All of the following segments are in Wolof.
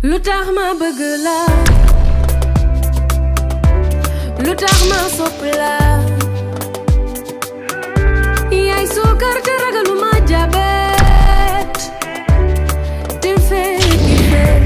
lu tax ma bëgg la lu tax ma sopp la yaay suukar te ragaluma jabet te fais kiffer.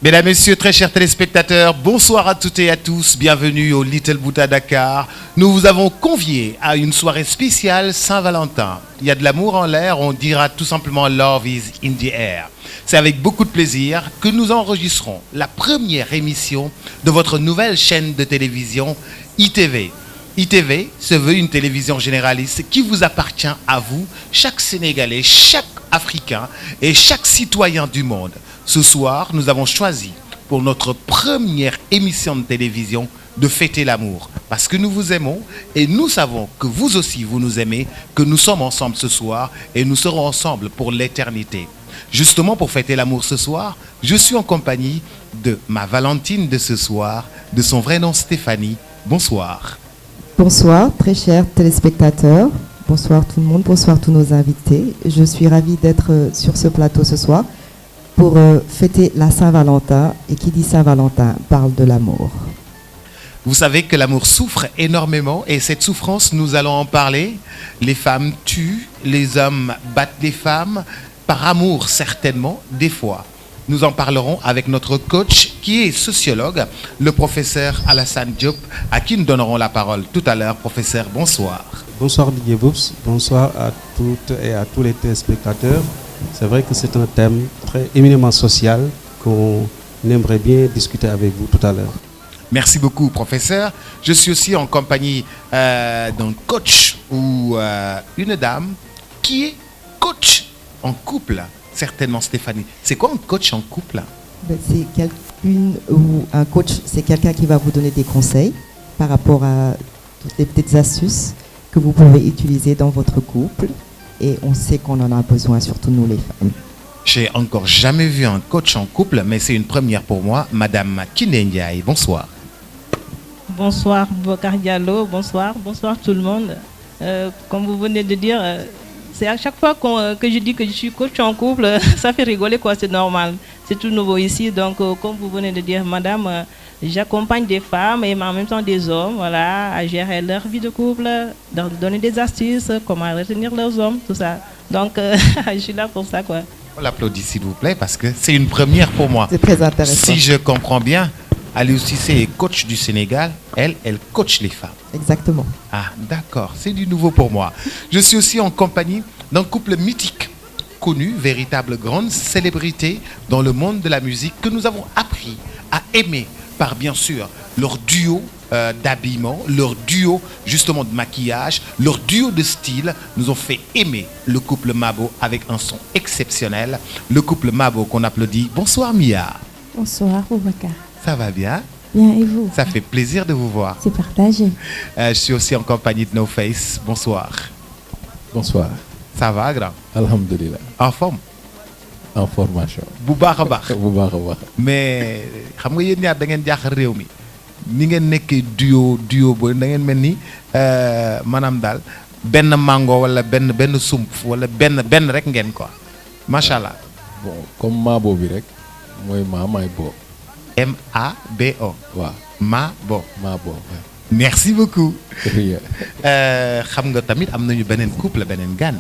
Mesdames, Messieurs, très chers téléspectateurs, bonsoir à toutes et à tous. Bienvenue au Little Buddha Dakar. Nous vous avons conviés à une soirée spéciale Saint-Valentin. Il y a de l'amour en l'air, on dira tout simplement Love is in the air. C'est avec beaucoup de plaisir que nous enregistrons la première émission de votre nouvelle chaîne de télévision ITV. ITV se veut une télévision généraliste qui vous appartient à vous, chaque Sénégalais, chaque Africain et chaque citoyen du monde. Ce soir, nous avons choisi pour notre première émission de télévision de fêter l'amour. Parce que nous vous aimons et nous savons que vous aussi vous nous aimez, que nous sommes ensemble ce soir et nous serons ensemble pour l'éternité. Justement pour fêter l'amour ce soir, je suis en compagnie de ma Valentine de ce soir, de son vrai nom Stéphanie. Bonsoir. Bonsoir, très chers téléspectateurs. Bonsoir tout le monde, bonsoir tous nos invités. Je suis ravie d'être sur ce plateau ce soir pour fêter la Saint-Valentin. Et qui dit Saint-Valentin parle de l'amour. Vous savez que l'amour souffre énormément et cette souffrance, nous allons en parler. Les femmes tuent, les hommes battent les femmes, par amour certainement, des fois. Nous en parlerons avec notre coach qui est sociologue, le professeur Alassane Diop, à qui nous donnerons la parole tout à l'heure. Professeur, bonsoir. Bonsoir Didier Boubs, bonsoir à toutes et à tous les téléspectateurs. C'est vrai que c'est un thème très éminemment social qu'on aimerait bien discuter avec vous tout à l'heure. Merci beaucoup, professeur. Je suis aussi en compagnie d'un coach ou une dame qui est coach en couple. Certainement, Stéphanie. C'est quoi un coach en couple? C'est un coach, c'est quelqu'un qui va vous donner des conseils par rapport à toutes les petites astuces que vous pouvez utiliser dans votre couple. Et on sait qu'on en a besoin, surtout nous les femmes. J'ai encore jamais vu un coach en couple, mais c'est une première pour moi. Madame Kiné Ndiaye, bonsoir. Bonsoir Bokar Diallo, bonsoir tout le monde. Comme vous venez de dire, c'est à chaque fois que je dis que je suis coach en couple, ça fait rigoler quoi, c'est normal. C'est tout nouveau ici, donc comme vous venez de dire, madame, j'accompagne des femmes et en même temps des hommes, voilà, à gérer leur vie de couple, leur donner des astuces, comment retenir leurs hommes, tout ça. Donc, je suis là pour ça, quoi. On l'applaudit s'il vous plaît parce que c'est une première pour moi. C'est très intéressant. Si je comprends bien, Aliou Cissé est coach du Sénégal, elle coach les femmes. Exactement. Ah, d'accord, c'est du nouveau pour moi. Je suis aussi en compagnie d'un couple mythique, connu, véritable grande célébrité dans le monde de la musique que nous avons appris à aimer par bien sûr leur duo d'habillement, leur duo justement de maquillage, leur duo de style nous ont fait aimer le couple Mabo avec un son exceptionnel. Le couple Mabo qu'on applaudit. Bonsoir Mia. Bonsoir Boubacar. Ça va bien? Bien et vous? Ça fait plaisir de vous voir. C'est partagé. Je suis aussi en compagnie de No Face. Bonsoir. Bonsoir. Ça va grand? Alhamdulillah. En forme? En formation. bu baax a baax. bu baax a baax. mais xam nga yéen ñaar da ngeen jaaxal réew mi ni ngeen nekkee duo ba da ngeen mel ni maanaam daal benn mango wala benn sump wala benn rek ngeen quoi macha allah. bon comme Mabo bi rek mooy maay bo. MABO. waaw Mabo. Mabo. merci beaucoup. xam nga tamit am nañu beneen couple beneen gan.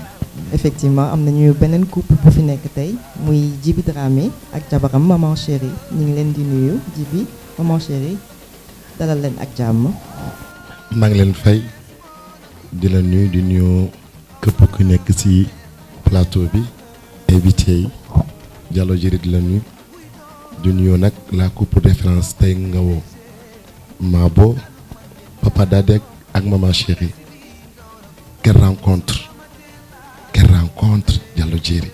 Effectivement am nañu beneen couple bu fi nekk tey muy Djiby Dramé ak jabaram maman chérie ñu ngi leen di nuyu Djiby maman chérie dalal leen ak jàmm. maa ngi leen fay di la nuyu di nuyu képp ku nekk ci plateau bi invité yi Diallo Jëri di la nuyu di nuyu nag la couple référence tey nga woo Mabo Papa Dadek ak maman chérie quelle rencontre Diallo Jëri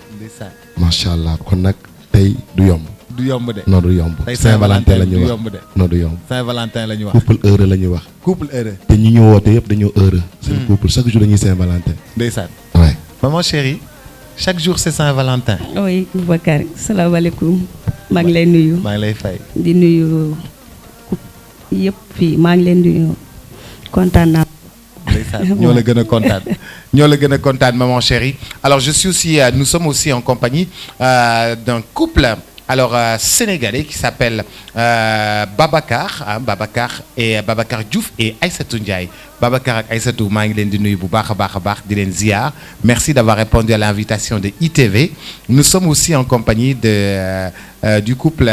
macha allah kon nag tey du yomb. du yomb de. non du yomb. Saint-Valentin la ñuy wax non du yomb. Saint-Valentin la ñuy wax. couple heureux la ñuy wax. couple heureux. te ñi ñu woote yëpp dañoo heureux. seen couple chaque jour dañuy Saint-Valentin. ndeysaan. ouais. maman chérie chaque jour c'est Saint-Valentin. oui Boubacar salaamaaleykum maa ngi lay nuyu. maa ngi lay fay. di nuyu yëpp fii maa ngi leen di nuyu kontaan naa. ñoo la gën a kontaan ñoo la gën a kontaan maman chérie. Alors je suis aussi nous sommes aussi en compagnie d'un couple alors sénégalais qui s'appelle Babacar Babacar Diouf et Aïssatou Ndiaye. Babacar ak Aïssatou maa ngi leen di nuyu bu baax a baax di leen ziar. Merci d'avoir répondu à l'invitation de ITV. Nous sommes aussi en compagnie du couple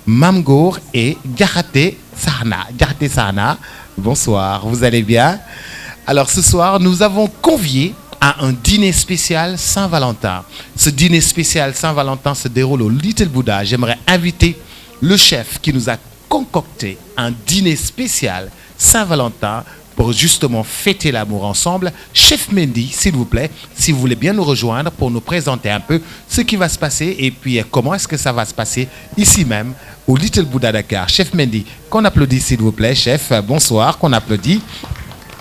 Mame Gor et Diakhaté Sahna. Bonsoir, vous allez bien? Alors ce soir, nous avons convié à un dîner spécial Saint-Valentin. Ce dîner spécial Saint-Valentin se déroule au Little Buddha. J'aimerais inviter le chef qui nous a concocté un dîner spécial Saint-Valentin pour justement fêter l'amour ensemble. Chef Mendy, s'il vous plaît, si vous voulez bien nous rejoindre pour nous présenter un peu ce qui va se passer et puis comment est-ce que ça va se passer ici même au Little Buddha Dakar. Chef Mendy, qu'on applaudit s'il vous plaît. Chef, bonsoir, qu'on applaudit.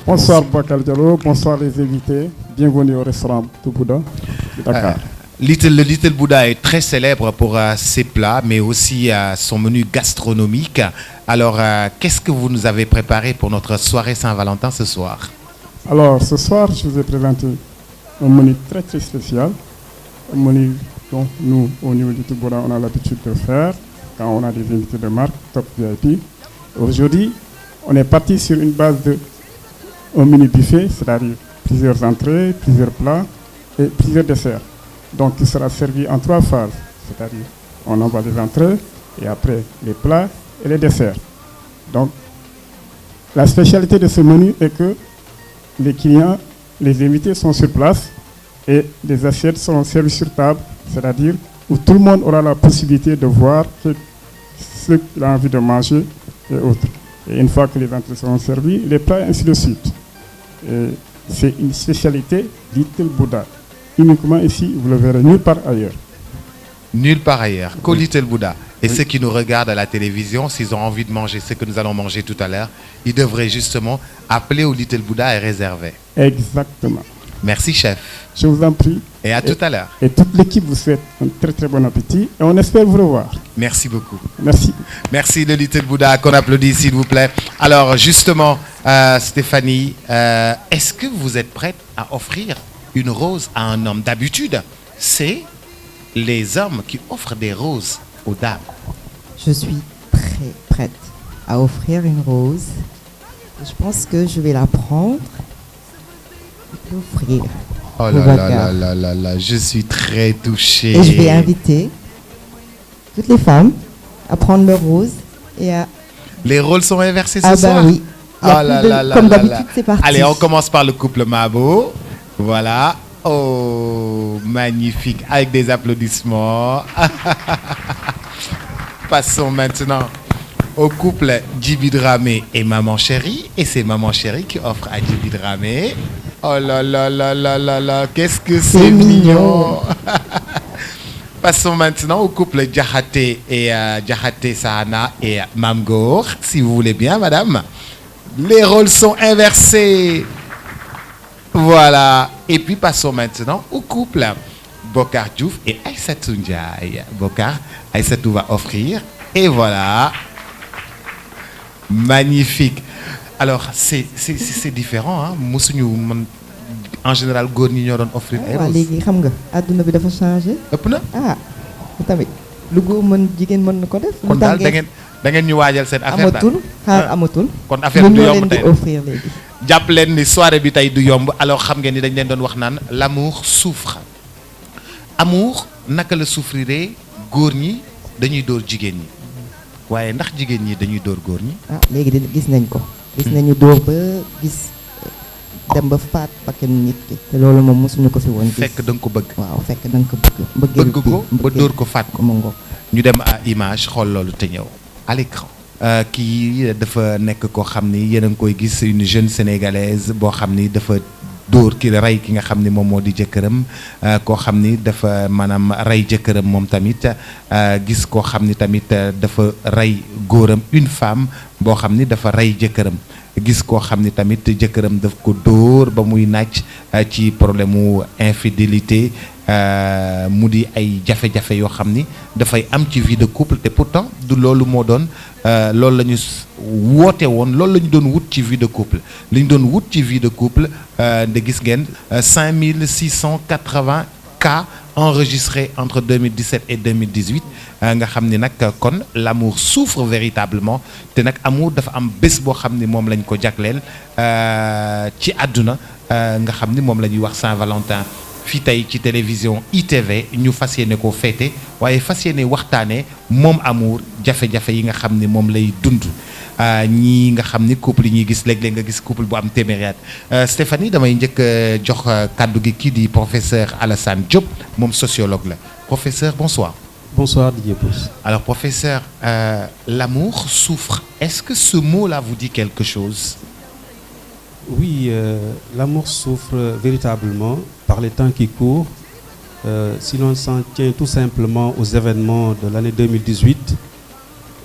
Bonsoir Bakar Diallo, bonsoir les invités. Bienvenue au restaurant du Bouddha de Dakar. Le Little Buddha est très célèbre pour ses plats, mais aussi son menu gastronomique. Alors, qu'est-ce que vous nous avez préparé pour notre soirée Saint-Valentin ce soir? Alors, ce soir, je vous ai présenté un menu très très spécial. Un menu dont nous, au niveau du Little Buddha, on a l'habitude de faire quand on a des invités de marque, top VIP. Aujourd'hui, on est parti sur une base de un mini buffet, c'est-à-dire plusieurs entrées, plusieurs plats et plusieurs desserts. Donc, il sera servi en 3 phases, c'est-à-dire on envoie les entrées et après les plats et les desserts. Donc, la spécialité de ce menu est que les clients, les invités sont sur place et les assiettes seront servies sur table, c'est-à-dire où tout le monde aura la possibilité de voir ce qu'il a envie de manger et autres. Et une fois que les entrées seront servies, les plats et ainsi de suite. C'est une spécialité Little Buddha. Uniquement ici, vous le verrez nulle part ailleurs. Nulle part ailleurs, qu'au Little Buddha. Et ceux qui nous regardent à la télévision, s'ils ont envie de manger ce que nous allons manger tout à l'heure, ils devraient justement appeler au Little Buddha et réserver. Exactement. Merci chef. Je vous en prie. Et à tout à l'heure. Et toute l'équipe vous souhaite un très très bon appétit et on espère vous revoir. Merci beaucoup. Merci. Merci le Little Buddha, qu'on applaudit s'il vous plaît. Alors justement, Stéphanie, est-ce que vous êtes prête à offrir une rose à un homme? D'habitude, c'est les hommes qui offrent des roses aux dames. Je suis très prête à offrir une rose. Je pense que je vais la prendre et l'offrir. Oh là, je suis très touchée. Et je vais inviter toutes les femmes à prendre leur rose et à... Les rôles sont inversés ce soir? Ah bah oui. Comme d'habitude, c'est parti. Allez, on commence par le couple Mabo. Voilà. Oh, magnifique. Avec des applaudissements. Passons maintenant au couple Djiby Dramé et Maman Chérie. Et c'est Maman Chérie qui offre à Djiby Dramé. Oh là là là là là là. Qu'est-ce que c'est mignon. Passons maintenant au couple Diakhaté et Diakhaté Sahna et Mame Gor. Si vous voulez bien, madame. Les rôles sont inversés. Voilà. Et puis passons maintenant au couple Bokar Diouf et Aïssatou Ndiaye. Bokar, Aïssatou va offrir. Et voilà. Magnifique. Alors, c'est différent. Hein? En général, góor ñi ñoo doon offrir ay roses. léegi xam nga àdduna bi dafa changé. ëpp na. Ah tamit lu góor mën jigéen mën na ko def. kon daal da ngeen ñu waajal seen affaire amatul xaar amatul. kon affaire du yomb tey offrir léegi. jàpp leen ni soirée bi tey du yomb alors xam ngeen ni dañ leen doon wax naan l'amour souffre. Amour naka la souffriree góor ñi dañuy dóor jigéen ñi waaye ndax jigéen ñi dañuy dóor góor ñi. ah léegi de gis nañ ko. gis nañu dóor ba gis dem ba faat bakkan nit ki. te loolu moom mosuñu ko fi woon gis. fekk da nga ko bëgg. waaw fekk da nga ko bëgg. bëgg ko ba dóor ko faat ko. mu ngoog ñu dem à image xool loolu te ñëw à l'écran. kii dafa nekk koo xam ni yéen a ngi koy gis une jeune sénégalaise boo xam ni dafa dóor ki rey ki nga xam ni moom moo di jëkkëram koo xam ni dafa maanaam rey jëkkëram moom tamit gis koo xam ni tamit dafa rey góoram une femme boo xam ni dafa rey jëkkëram gis koo xam ni tamit jëkkëram daf ko dóor ba muy nàcc ci problème mu infidélité mu di ay jafe-jafe yoo xam ni dafay am ci vie de couple te pourtant du loolu moo doon loolu la ñu woote woon loolu la ñu doon wut ci vie de couple li ñu doon wut ci vie de couple de gis ngeen 5680 cas enregistrés entre 2017 et 2018 nga xam ni nag kon l'amour souffre véritablement te nag amour dafa am bés boo xam ni moom lañ ko jagleel ci àdduna nga xam ni moom la ñuy wax Saint-Valentin fii tey ci télévision ITV ñu fas yéene koo féete waaye fas yéene waxtaanee moom amour jafe-jafe yi nga xam ni moom lay dund ñii nga xam ni couple yi ñuy gis léeg-léeg nga gis couple bu am téeméeri at Stéphanie damay njëkk jox kàddu gi kii di professeur Alassane Diop moom sociologue la professeur bonsoir. Bonsoir Didier Pousse. Alors professeur, l'amour souffre. Est-ce que ce mot-là vous dit quelque chose? Oui, l'amour souffre véritablement par les temps qui courent. Si l'on s'en tient tout simplement aux événements de l'année 2018,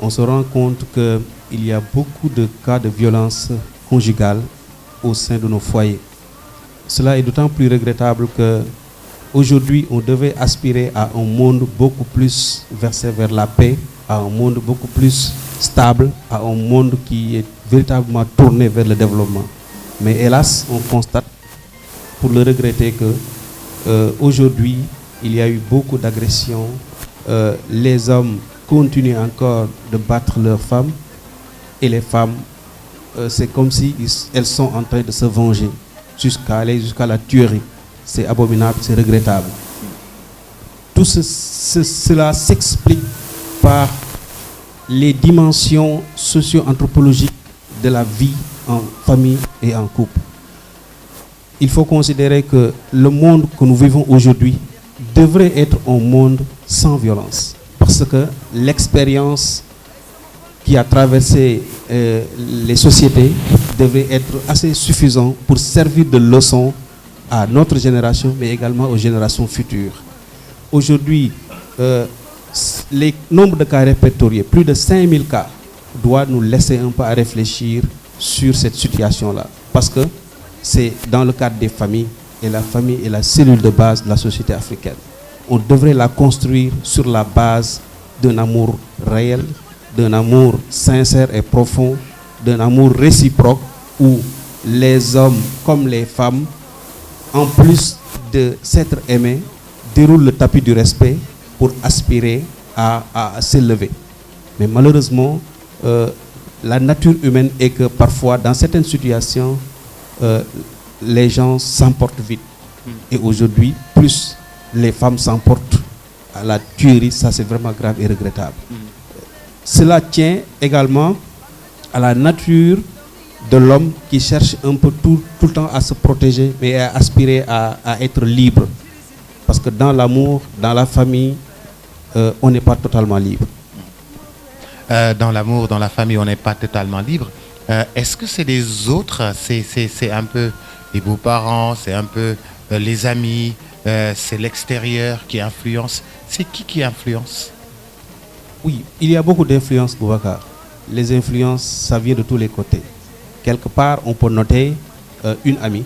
on se rend compte qu'il y a beaucoup de cas de violence conjugale au sein de nos foyers. Cela est d'autant plus regrettable qu'aujourd'hui, on devait aspirer à un monde beaucoup plus versé vers la paix, à un monde beaucoup plus stable, à un monde qui est véritablement tourné vers le développement. Mais hélas, on constate, pour le regretter, qu'aujourd'hui, il y a eu beaucoup d'agressions. Les hommes continuent encore de battre leurs femmes et les femmes, c'est comme si elles sont en train de se venger jusqu'à aller jusqu'à la tuerie. C'est abominable, c'est regrettable. Tout cela s'explique par les dimensions socio-anthropologiques de la vie en famille et en couple. Il faut considérer que le monde que nous vivons aujourd'hui devrait être un monde sans violence. Parce que l'expérience qui a traversé les sociétés devrait être assez suffisante pour servir de leçon à notre génération, mais également aux générations futures. Aujourd'hui, les nombres de cas répertoriés, plus de 5000 cas, doivent nous laisser un peu à réfléchir sur cette situation-là. Parce que c'est dans le cadre des familles, et la famille est la cellule de base de la société africaine. On devrait la construire sur la base d'un amour réel, d'un amour sincère et profond, d'un amour réciproque où les hommes comme les femmes, en plus de s'être aimés, déroulent le tapis du respect pour aspirer à s'élever. Mais malheureusement, la nature humaine est que parfois, dans certaines situations, les gens s'emportent vite. Et aujourd'hui, plus les femmes s'emportent à la tuerie, ça c'est vraiment grave et regrettable. Cela tient également à la nature de l'homme qui cherche un peu tout le temps à se protéger, mais à aspirer à être libre. Parce que dans l'amour, dans la famille, on n'est pas totalement libre. Dans l'amour, dans la famille, on n'est pas totalement libre. Est-ce que c'est les autres, c'est un peu les beaux-parents, c'est un peu les amis, c'est l'extérieur qui influence? C'est qui influence? Oui, il y a beaucoup d'influences, Boubacar. Les influences, ça vient de tous les côtés. Quelque part, on peut noter une amie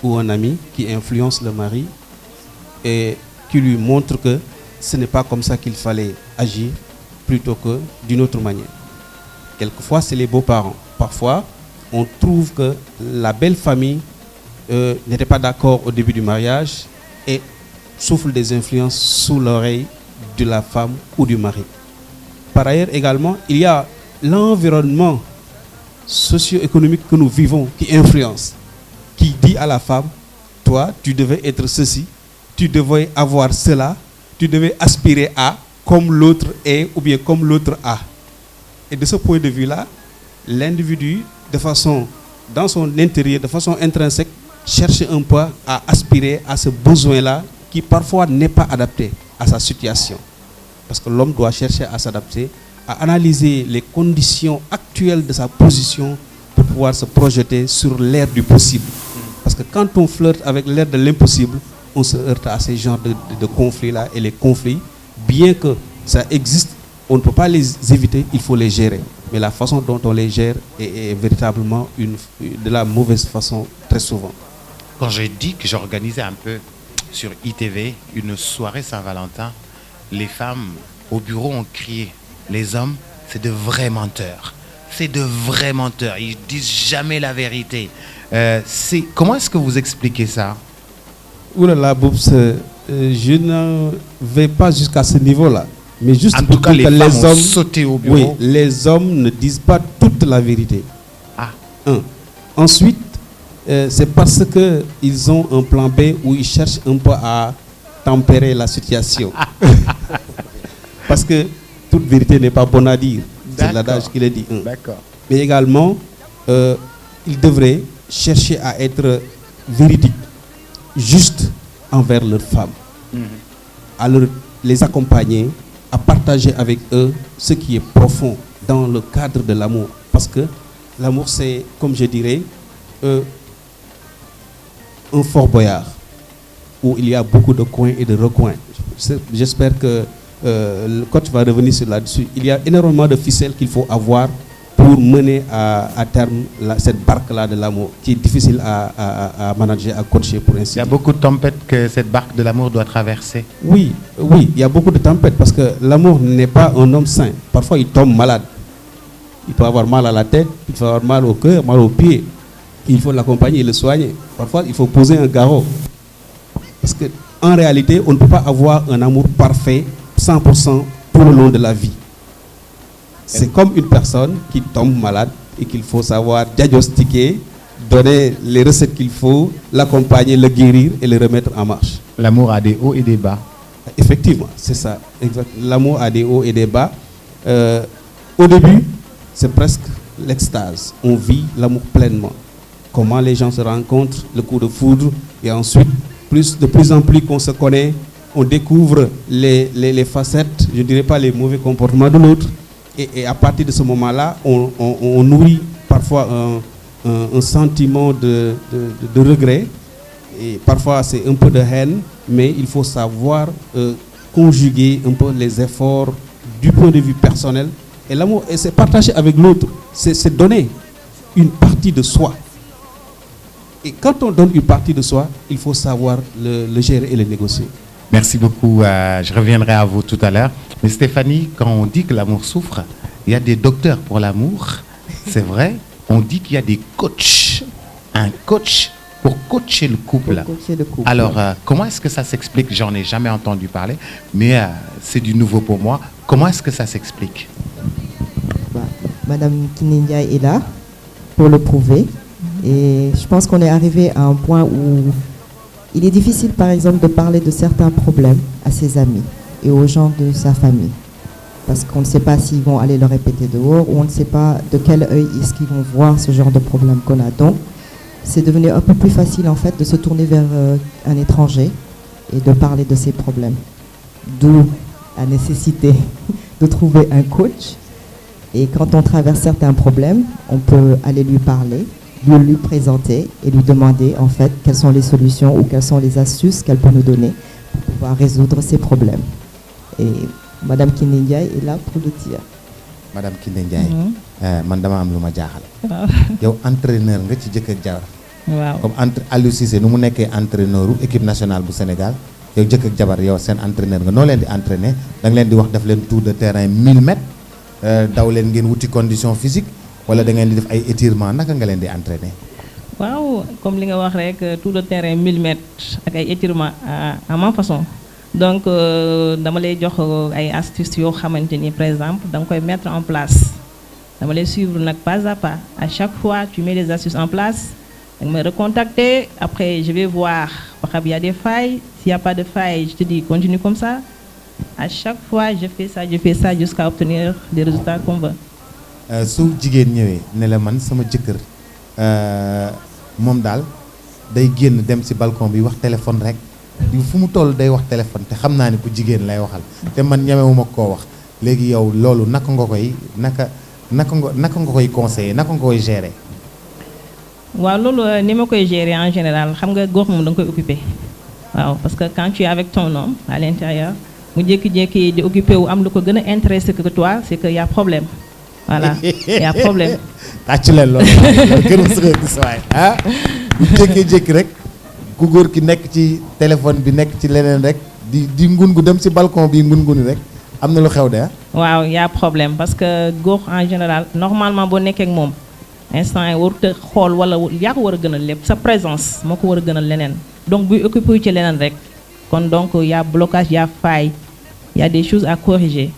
ou un ami qui influence le mari et qui lui montre que ce n'est pas comme ça qu'il fallait agir, plutôt que d'une autre manière. Quelquefois, c'est les beaux-parents. Parfois, on trouve que la belle famille n'était pas d'accord au début du mariage et souffle des influences sous l'oreille de la femme ou du mari. Par ailleurs, également, il y a l'environnement socio-économique que nous vivons qui influence, qui dit à la femme, toi, tu devais être ceci, tu devais avoir cela, tu devais aspirer à comme l'autre est ou bien comme l'autre a. Et de ce point de vue-là, l'individu, dans son intérieur, de façon intrinsèque, cherche un peu à aspirer à ce besoin-là qui parfois n'est pas adapté à sa situation. Parce que l'homme doit chercher à s'adapter, à analyser les conditions actuelles de sa position pour pouvoir se projeter sur l'ère du possible. Parce que quand on flirte avec l'ère de l'impossible, on se heurte à ces genres de conflits-là. Et les conflits, bien que ça existe, on ne peut pas les éviter, il faut les gérer. Mais la façon dont on les gère est véritablement de la mauvaise façon très souvent. Quand j'ai dit que j'organisais un peu sur ITV, une soirée Saint-Valentin. Les femmes au bureau ont crié. Les hommes, c'est de vrais menteurs. C'est de vrais menteurs. Ils disent jamais la vérité. Comment est-ce que vous expliquez ça? Oulala, Boubs, je ne vais pas jusqu'à ce niveau-là. Mais juste en pour tout cas, les que femmes les ont hommes sauté au bureau. Oui, les hommes ne disent pas toute la vérité. Ah. Ensuite, c'est parce qu'ils ont un plan B où ils cherchent un peu à tempérer la situation. Parce que toute vérité n'est pas bonne à dire. C'est l'adage qui le dit. D'accord. Mais également, ils devraient chercher à être véridiques, juste envers leurs femmes. À les accompagner, à partager avec eux ce qui est profond dans le cadre de l'amour. Parce que l'amour, c'est, comme je dirais, un Fort Boyard où il y a beaucoup de coins et de recoins. J'espère que le coach va revenir sur là-dessus. Il y a énormément de ficelles qu'il faut avoir pour mener à terme cette barque-là de l'amour qui est difficile à manager, à coacher pour ainsi dire. Il y a beaucoup de tempêtes que cette barque de l'amour doit traverser. Oui, il y a beaucoup de tempêtes parce que l'amour n'est pas un homme sain. Parfois, il tombe malade. Il peut avoir mal à la tête, il peut avoir mal au cœur, mal aux pieds. Il faut l'accompagner et le soigner. Parfois, il faut poser un garrot. Parce qu'en réalité, on ne peut pas avoir un amour parfait, 100% tout le long de la vie. C'est comme une personne qui tombe malade et qu'il faut savoir diagnostiquer, donner les recettes qu'il faut, l'accompagner, le guérir et le remettre en marche. L'amour a des hauts et des bas. Effectivement, c'est ça. L'amour a des hauts et des bas. Au début, c'est presque l'extase. On vit l'amour pleinement. Comment les gens se rencontrent, le coup de foudre, et ensuite, de plus en plus qu'on se connaît, on découvre les facettes, je ne dirais pas les mauvais comportements de l'autre. Et à partir de ce moment-là, on nourrit parfois un sentiment de regret. Et parfois, c'est un peu de haine, mais il faut savoir conjuguer un peu les efforts du point de vue personnel. Et l'amour, c'est partager avec l'autre, c'est donner une partie de soi. Et quand on donne une partie de soi, il faut savoir le gérer et le négocier. Merci beaucoup. Je reviendrai à vous tout à l'heure. Mais Stéphanie, quand on dit que l'amour souffre, il y a des docteurs pour l'amour. C'est vrai. On dit qu'il y a des coachs. Un coach pour coacher le couple. Alors, comment est-ce que ça s'explique? J'en ai jamais entendu parler, mais c'est du nouveau pour moi. Comment est-ce que ça s'explique? Madame Kinindia est là pour le prouver. Et je pense qu'on est arrivé à un point où il est difficile, par exemple, de parler de certains problèmes à ses amis et aux gens de sa famille. Parce qu'on ne sait pas s'ils vont aller le répéter dehors ou on ne sait pas de quel œil est-ce qu'ils vont voir ce genre de problème qu'on a. Donc, c'est devenu un peu plus facile, en fait, de se tourner vers un étranger et de parler de ses problèmes. D'où la nécessité de trouver un coach. Et quand on traverse certains problèmes, on peut aller lui parler, lui présenter et lui demander en fait quelles sont les solutions ou quelles sont les astuces qu'elle peut nous donner pour pouvoir résoudre ces problèmes. Et Madame Kiné Ndiaye est là pour le dire. Madame Kiné Ndiaye, man dama am luma jaaxal. Yow entraîneur nga ci jëk ak jabar. Waaw. Comme entre Aliou Cissé nu mu nekkee entraîneur équipe nationale bu Sénégal, yow jëk ak jabar yow seen entraîneur nga. Noo leen di entraîner? Da nga leen di wax def leen tour de terrain 1000 mètres, daw leen ngeen wuti condition physique. Wala da ngeen di def ay étirement, naka nga leen di entraîner? Waaw, comme li nga wax rek tout le terrain 1000 mètres ak ay étirement à ma façon. Donc dama lay jox ay astuces yoo xamanteni par exemple da nga koy mettre en place. Dama lay suivre nak pas à pas. À chaque fois tu mets les astuces en place, da nga me recontacter, après je vais voir parce qu'il y a des failles, s'il y a pas de failles, je te dis continue comme ça. À chaque fois je fais ça jusqu'à obtenir des résultats qu'on veut. Su jigéen ñëwee ne la man sama jëkkër moom daal day génn dem ci balcon bi wax téléphone rek fu mu toll day wax téléphone te xam naa ni ku jigéen lay waxal te man ñemewuma koo wax léegi yow loolu naka nga koy conseiller, naka nga koy gérer? Waaw loolu ni ma koy gérer en général xam nga góor moom da nga koy occuper waaw parce que quand tu es avec ton homme à l'intérieur mu jékki-jékki di occupé wu am lu ko gën a intéressé que toi, c'est que y a problème. Voilà, il y a problème. Tàcc leen loolu gënu sa gis waay ah bu jékki-jékki rek ku góor ki nekk ci téléphone bi nekk ci leneen rek di ngun gu dem ci balcon bi ngun nguni rek am na lu xew de. waaw y a problème parce que góor en général normalement boo nekkee ak moom instant yi warut a xool wala yaa ko war a gënal lépp sa présence moo ko war a gënal leneen donc buy occupé wu ci leneen rek kon donc y a blocage y a faille y a des choses à corriger.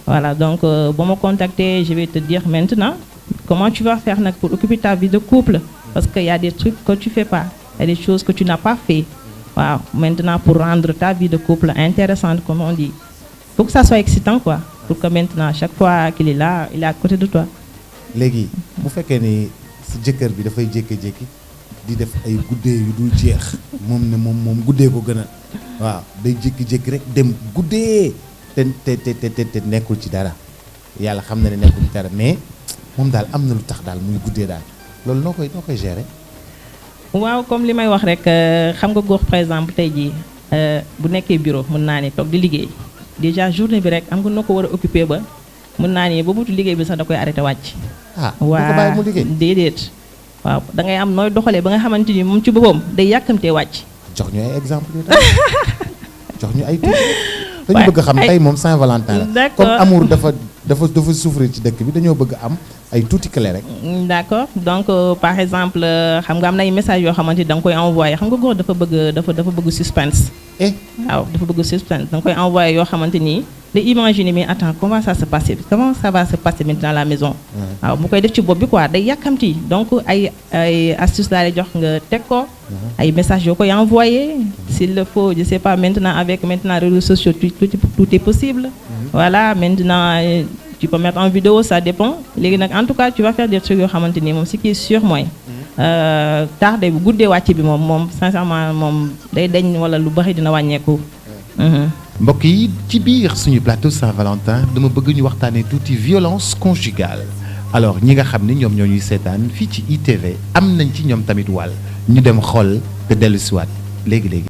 Voilà, donc bon me contacter, je vais te dire maintenant comment tu vas faire pour occuper ta vie de couple. Parce qu'il y a des trucs que tu ne fais pas, il y a des choses que tu n'as pas fait. Wow. Maintenant, pour rendre ta vie de couple intéressante, comme on dit, il faut que ça soit excitant, quoi. Pour que maintenant, chaque fois qu'il est là, il est à côté de toi. Légui, bu fekkee ni si jëkkër bi dafay jékki-jékki di def ay guddee yu dul jeex moom guddee ko gën a waaw day jékki-jékki rek dem guddee te nekkul ci dara yàlla xam na ne nekkul ci dara mais moom daal am na lu tax daal muy guddee daal loolu noo koy gérer. waaw comme li may wax rek xam nga góor par exemple tey jii bu nekkee bureau mën naa ne toog di liggéey déjà journée bi rek am nga noo ko war a occuper ba mën naa ne ba butu liggéey bi sax da koy arrêté wàcc. bu ko bàyyi mu liggéey déedéet waaw da ngay am nooy doxalee ba nga xamante ni moom ci boppam day yàkkamtee wàcc. jox ñu ay exemple jox ñu ay tuuti. dañu bëgg xam tey moom Saint-Valentin la comme amour dafa souffrir ci dëkk bi dañoo bëgg am ay tuuti clé rek. d'accord donc par exemple xam nga am na ay messages yoo xamante ni da nga koy envoyé xam nga góor dafa bëgg suspense. waaw dafa bëgg suspense da nga koy envoyé yoo xamante ni day imaginer mais attends comment ça va se passer maintenant à la maison. waaw mu koy def ci bopp bi quoi day yàkkamti donc ay astuces laa lay jox nga teg ko. ay messages yoo koy envoyé s'il le faut je sais pas maintenant avec réseaux sociaux tout est possible. Voilà maintenant tu peux mettre en vidéo ça dépend léegi nag en tout cas tu vas faire des trucs yoo xamante ni moom ce qui est sûr mooy tardé bu guddee wàcc bi moom sincèrement moom day deñ wala lu bari dina wàññeeku. mbokk yi ci biir suñu plateau Saint-Valentin dama bëgg ñu waxtaanee tuuti violence conjugale alors ñi nga xam ni ñoom ñoo ñuy seetaan fii ci ITV am nañ ci ñoom tamit wàll ñu dem xool te dellu si waat léegi.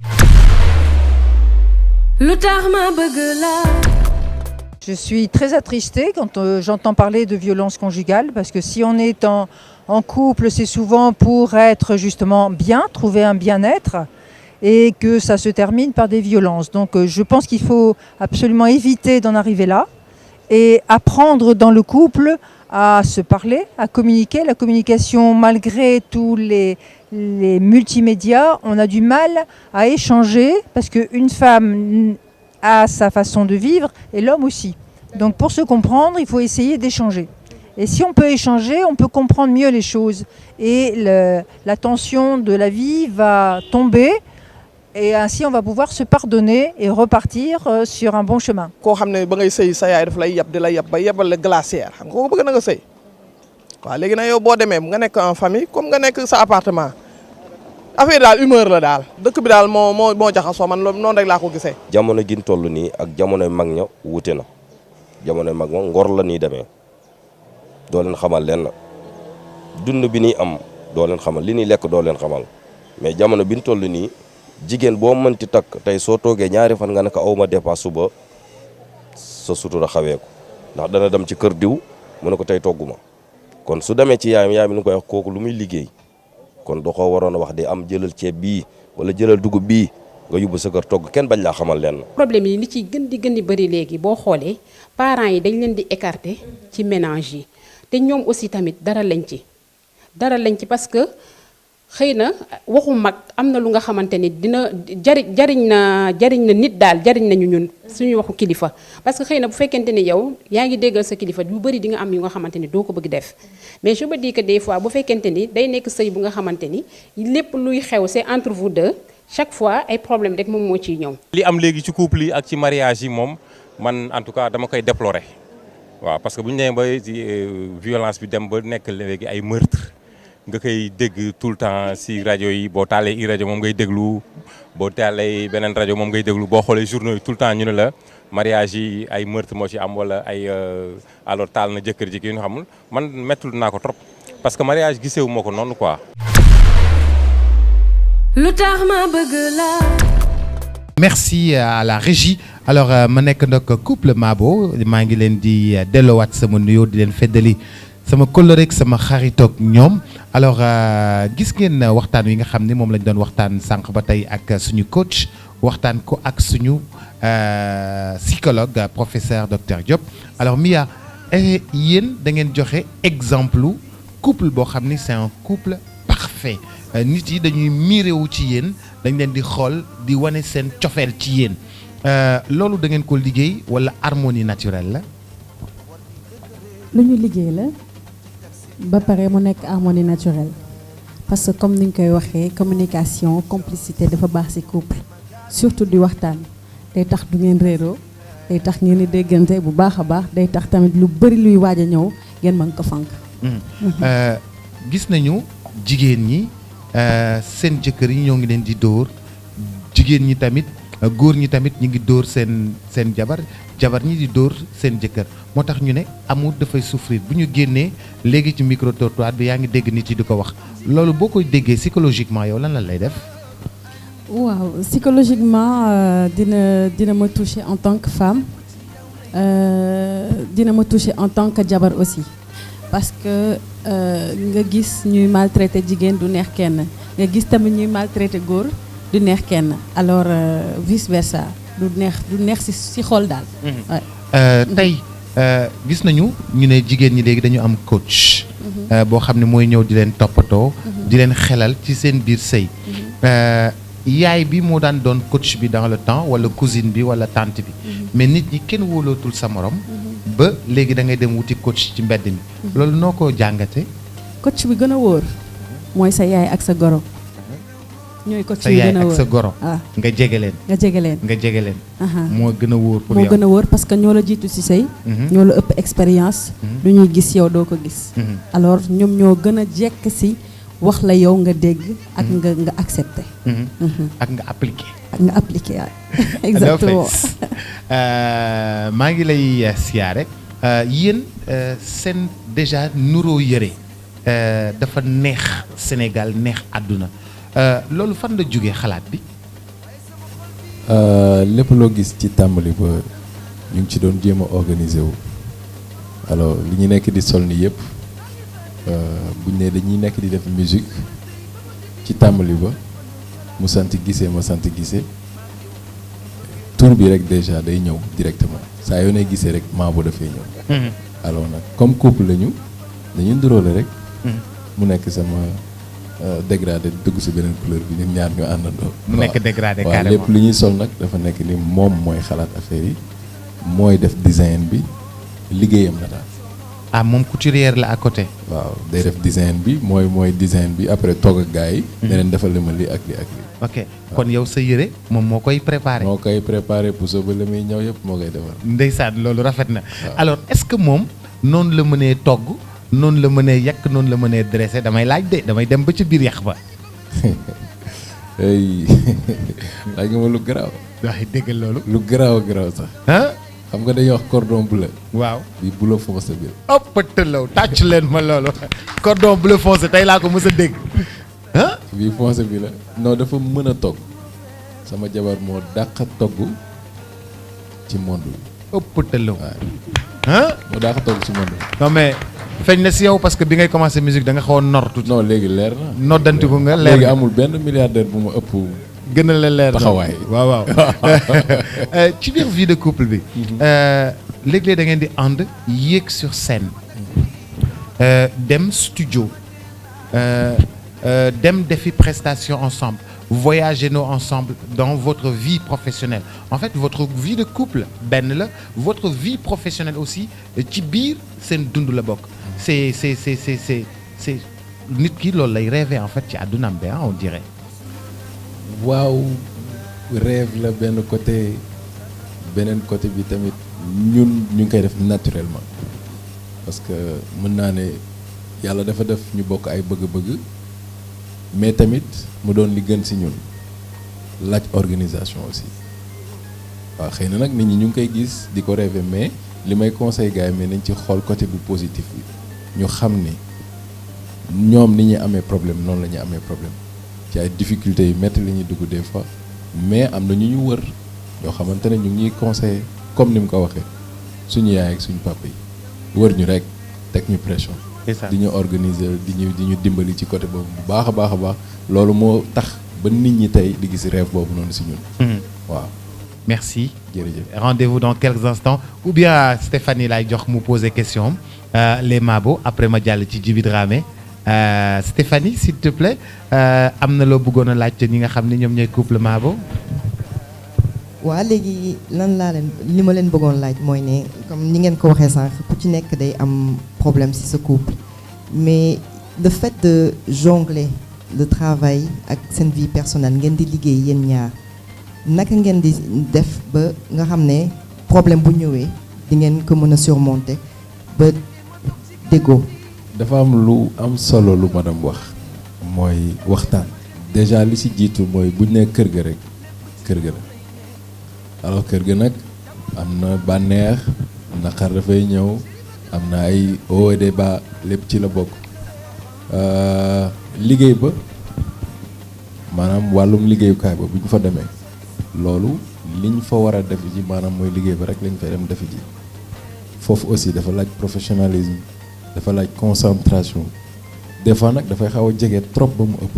lu tax ma bëgg la. Je suis très attristée quand j'entends parler de violence conjugale parce que si on est en couple, c'est souvent pour être justement bien, trouver un bien-être et que ça se termine par des violences. Donc je pense qu'il faut absolument éviter d'en arriver là et apprendre dans le couple à se parler, à communiquer. La communication, malgré tous les multimédias, on a du mal à échanger parce qu'une femme a sa façon de vivre et l'homme aussi. Donc pour se comprendre, il faut essayer d'échanger. Et si on peut échanger, on peut comprendre mieux les choses. Et la tension de la vie va tomber et ainsi on va pouvoir se pardonner et repartir sur un bon chemin. Koo xam ne ba ngay sëy sa yaay daf lay yab di la yab ba yebal la glacière xam nga ko bëgg na nga sëy waaw léegi nag yow boo demee nga nekk en famille comme nga nekk sa appartement affaire daal humeur la daal dëkk bi daal moo jaxasoo man loolu noonu rek laa ko gisee. jamono gi ñu toll nii ak jamonoy mag ña wute na jamonoy mag ma ngor la nii demee doo leen xamal lenn dund bi nii am doo leen xamal li ñuy lekk doo leen xamal mais jamono bi ñu toll nii jigéen boo mënti takk tey soo toogee ñaari fan nga ne ko aw ma dépasse suba sa sutura xawee ko ndax dana dem ci kër diw mu ne ko tey togguma kon su demee ci yaayam mi nu koy wax kooku lu muy liggéey. kon doo ko waroon a wax de am jëlal ceeb bii wala jëlal dugub bii nga yóbbu sa kër togg kenn bañ laa xamal leen. problème yi li ci gën di bëri léegi boo xoolee parents yi dañ leen di écarter ci ménage yi te ñoom aussi tamit dara lañ ci parce que xëy na waxu mag am na lu nga xamante ni dina jariñ na nit daal jariñ nañu ñun suñu waxu kilifa parce que xëy na bu fekkente ni yow yaa ngi déggal sa kilifa yu bëri di nga am yu nga xamante ni doo ko bëgg def mais je me dis que des fois bu fekkente ni day nekk sëy bu nga xamante ni lépp luy xew c'est entre vous deux chaque fois ay problème rek moom moo ciy ñëw. li am léegi ci couple yi ak ci mariage yi moom man en tout cas dama koy déplorer waaw parce que bu ñu demee ba violence bi dem ba nekk léegi ay meurtre nga koy dégg tout le temps si rajo yi boo taalee i rajo moom ngay déglu boo taalee beneen rajo moom ngay déglu boo xoolee journaux yi tout le temps ñu ne la mariage yi ay meurtre moo ci am wala ay alors taal na jëkkër ji ki ñu xamul man mettul naa ko trop parce que mariage gisewu moo ko noonu quoi. lu tax ma bëgg la. merci à la régie alors ma nekk nag couple Mabo maa ngi leen di delloowaat sama nuyoo di leen feddali sama kóllëre sama xaritoog ñoom alors gis ngeen waxtaan wi nga xam ne moom lañ doon waxtaan sànq ba tey ak suñu coach waxtaan ko ak suñu psychologue professeur docteur Diop alors Mia yéen da ngeen joxe exemple couple boo xam ni c'est un couple parfait nit yi dañuy miirewu ci yéen dañ leen di xool di wane seen cofeel ci yéen loolu da ngeen ko liggéey wala harmonie naturelle la. lu ñu liggéey la ba pare mu nekk harmonie naturelle parce que comme ni ñu koy waxee communication complicité dafa baax ci couple surtout di waxtaan day tax du ngeen réeroo day tax ngeen di déggante bu baax a baax day tax tamit lu bari luy waaj a ñëw ngeen mën ko fank. gis nañu jigéen ñi seen jëkkër yi ñoo ngi leen di dóor jigéen ñi tamit góor ñi tamit ñu ngi dóor seen jabar ñi di dóor seen jëkkër moo tax ñu ne amour dafay souffrir bu ñu génnee léegi ci micro trottoir bi yaa ngi dégg nit yi di ko wax loolu boo koy déggee psychologiquement yow lan la lay def. waaw psychologiquement dina ma toucher en tant que femme dina ma toucher en tant que jabar aussi parce que nga gis ñuy maltraiter jigéen du neex kenn nga gis tamit ñuy maltraiter góor du neex kenn alors vice versa du neex ci xol daal. tey gis nañu ñu ne jigéen ñi léegi dañu am coach. boo xam ne mooy ñëw di leen toppatoo. di leen xelal ci seen biir sëy. yaay bi moo daan doon coach bi dans le temps wala cousine bi wala tante bi. mais nit ñi kenn wóolootul sa morom. ba léegi da ngay dem wuti coach ci mbedd mi. loolu noo ko jàngate. coach bi gën a wóor mooy sa yaay ak sa goro. ñooy coach sa yi yaay gën a ak wóor sa goro. nga jege leen. nga jege leen. moo gën a wóor pour moo yow. gën a wóor parce que ñoo la jiitu ci sëy. ñoo la ëpp expérience. lu ñuy gis yow doo ko gis. alors ñoom ñoo gën a jekk ci wax la yow nga dégg. ak nga accepté. ak nga appliqué. ak nga appliqué waaw. exactement. maa ngi lay siyaare yéen seen déjà nuroo yëre dafa neex Sénégal neex àdduna loolu fan la jógee xalaat bi. lépp loo gis ci tàmbali ba ñu ngi ci doon jéem a organiser wu alors li ñu nekk di sol ni yëpp buñ ne dañuy nekk di def musique ci tàmbali ba mu sant gisee ma sant gisee tur bi rek déjà day ñëw directement saa yoo ne gisee rek Mabo dafay ñëw. alors nag comme couple lañu dañu nduróole rek. mu nekk sama dégradé dugg ci beneen couleur bi ñun ñaar ñu àndandoo. mu nekk dégradé waaw carrément lépp lu ñuy sol nag dafa nekk ni moom mooy xalaat affaire yi mooy def design bi liggéeyam la daal. ah moom couturière la à côté. waaw day def design bi mooy design bi après toog ak gars yi. ne leen defal ma lii ak lii ak lii. ok kon yow sa yëre moom moo koy préparé. moo koy préparé pour ba la muy ñëw yëpp moo koy defar. ndeysaan loolu rafet na. alors est-ce que moom noonu la mënee togg noonu la mënee yàq noonu la mënee dressé damay laaj de damay dem ba ci biir yàq ba. laaj nga ma lu garaaw. waaye déggal loolu. lu garaaw garaaw sax. xam nga dañuy wax cordon bleu. waaw bi bleu foncé bi. ëppatalaw tàcc leen ma loolu. cordon bleu foncé tey laa ko mës a dégg. bii foncé bi la non dafa mën a togg sama jabar moo dàq togg ci monde bi. ëppatalaw. moo dàq togg ci monde bi. non mais feeñ na si yow parce que bi ngay commencé musique da nga xaw a nor tuuti. non léegi leer na. noddantiku nga leer léegi amul benn milliardaire bu ma ëpp. gën a la leer taxawaay waaw waaw. ci biir vie de couple bi. léeg-léeg da ngeen di ànd yéeg sur scène. dem studio. dem defi prestation ensemble. voyager nous ensemble dans votre vie professionnelle en fait votre vie de couple benn la votre vie professionnelle aussi ci biir seen dund la bokk. c'est nit ki loolu lay rêver en fait ci àddunaam bi on dirait. waaw rêve la benn côté beneen côté bi tamit ñun ñu ngi koy def naturellement parce que mën naa ne yàlla dafa def ñu bokk ay bëgg-bëgg mais tamit mu doon li gën ci ñun laaj organisation aussi waaw xëy na nag nit ñi ñu ngi koy gis di ko rêver mais li may conseil gars yi mais nañ ci xool côté bu positif bi ñu xam ni ñoom ni ñuy amee problème noonu la ñuy amee problème ci ay difficultés yu métti la ñuy dugg des fois mais am na ñu ñu wër yoo xamante ne ñu ngi ñuy conseiller comme ni mu ko waxee suñu yaay ak suñu papa yi wër ñu rek teg ñu pression di ñu organiser di ñu dimbali ci côté boobu bu baax a baax a baax loolu moo tax ba nit ñi tey di gis rêve boobu noonu si ñun. waaw. Merci. jërëjëf. Rendez-vous dans quelques instants ou bien Stéphanie lay jox mu poser question les Mabo après ma jàll ci Djiby Dramé Stéphanie s'il te plaît am na loo bëggoon a laajte ñi nga xam ne ñoom ñooy couple Mabo. waa léegi lan laa leen li ma leen bëggoon laaj mooy ne comme ni ngeen ko waxee sànq ku ci nekk day am problème ci sa couple mais le fait de jongler le travail ak seen vie personnelle ngeen di liggéey yéen ñaar naka ngeen di def ba nga xam ne problème bu ñëwee di ngeen ko mën a surmonter ba déggoo. dafa am lu am solo lu madame wax mooy waxtaan déjà li ci jiitu mooy buñ ne kër ga rek kër ga la. alors kër ga nag am na bànneex naqar dafay ñëw am na ay hauts et des bas lépp ci la bokk liggéey ba maanaam wàllum liggéeyukaay ba bu ñu fa demee loolu liñ fa war a def ji maanaam mooy liggéey ba rek lañ fay dem defi ji foofu aussi dafa laaj professionnalisme dafa laaj concentration des fois nag dafay xaw a jege trop ba mu ëpp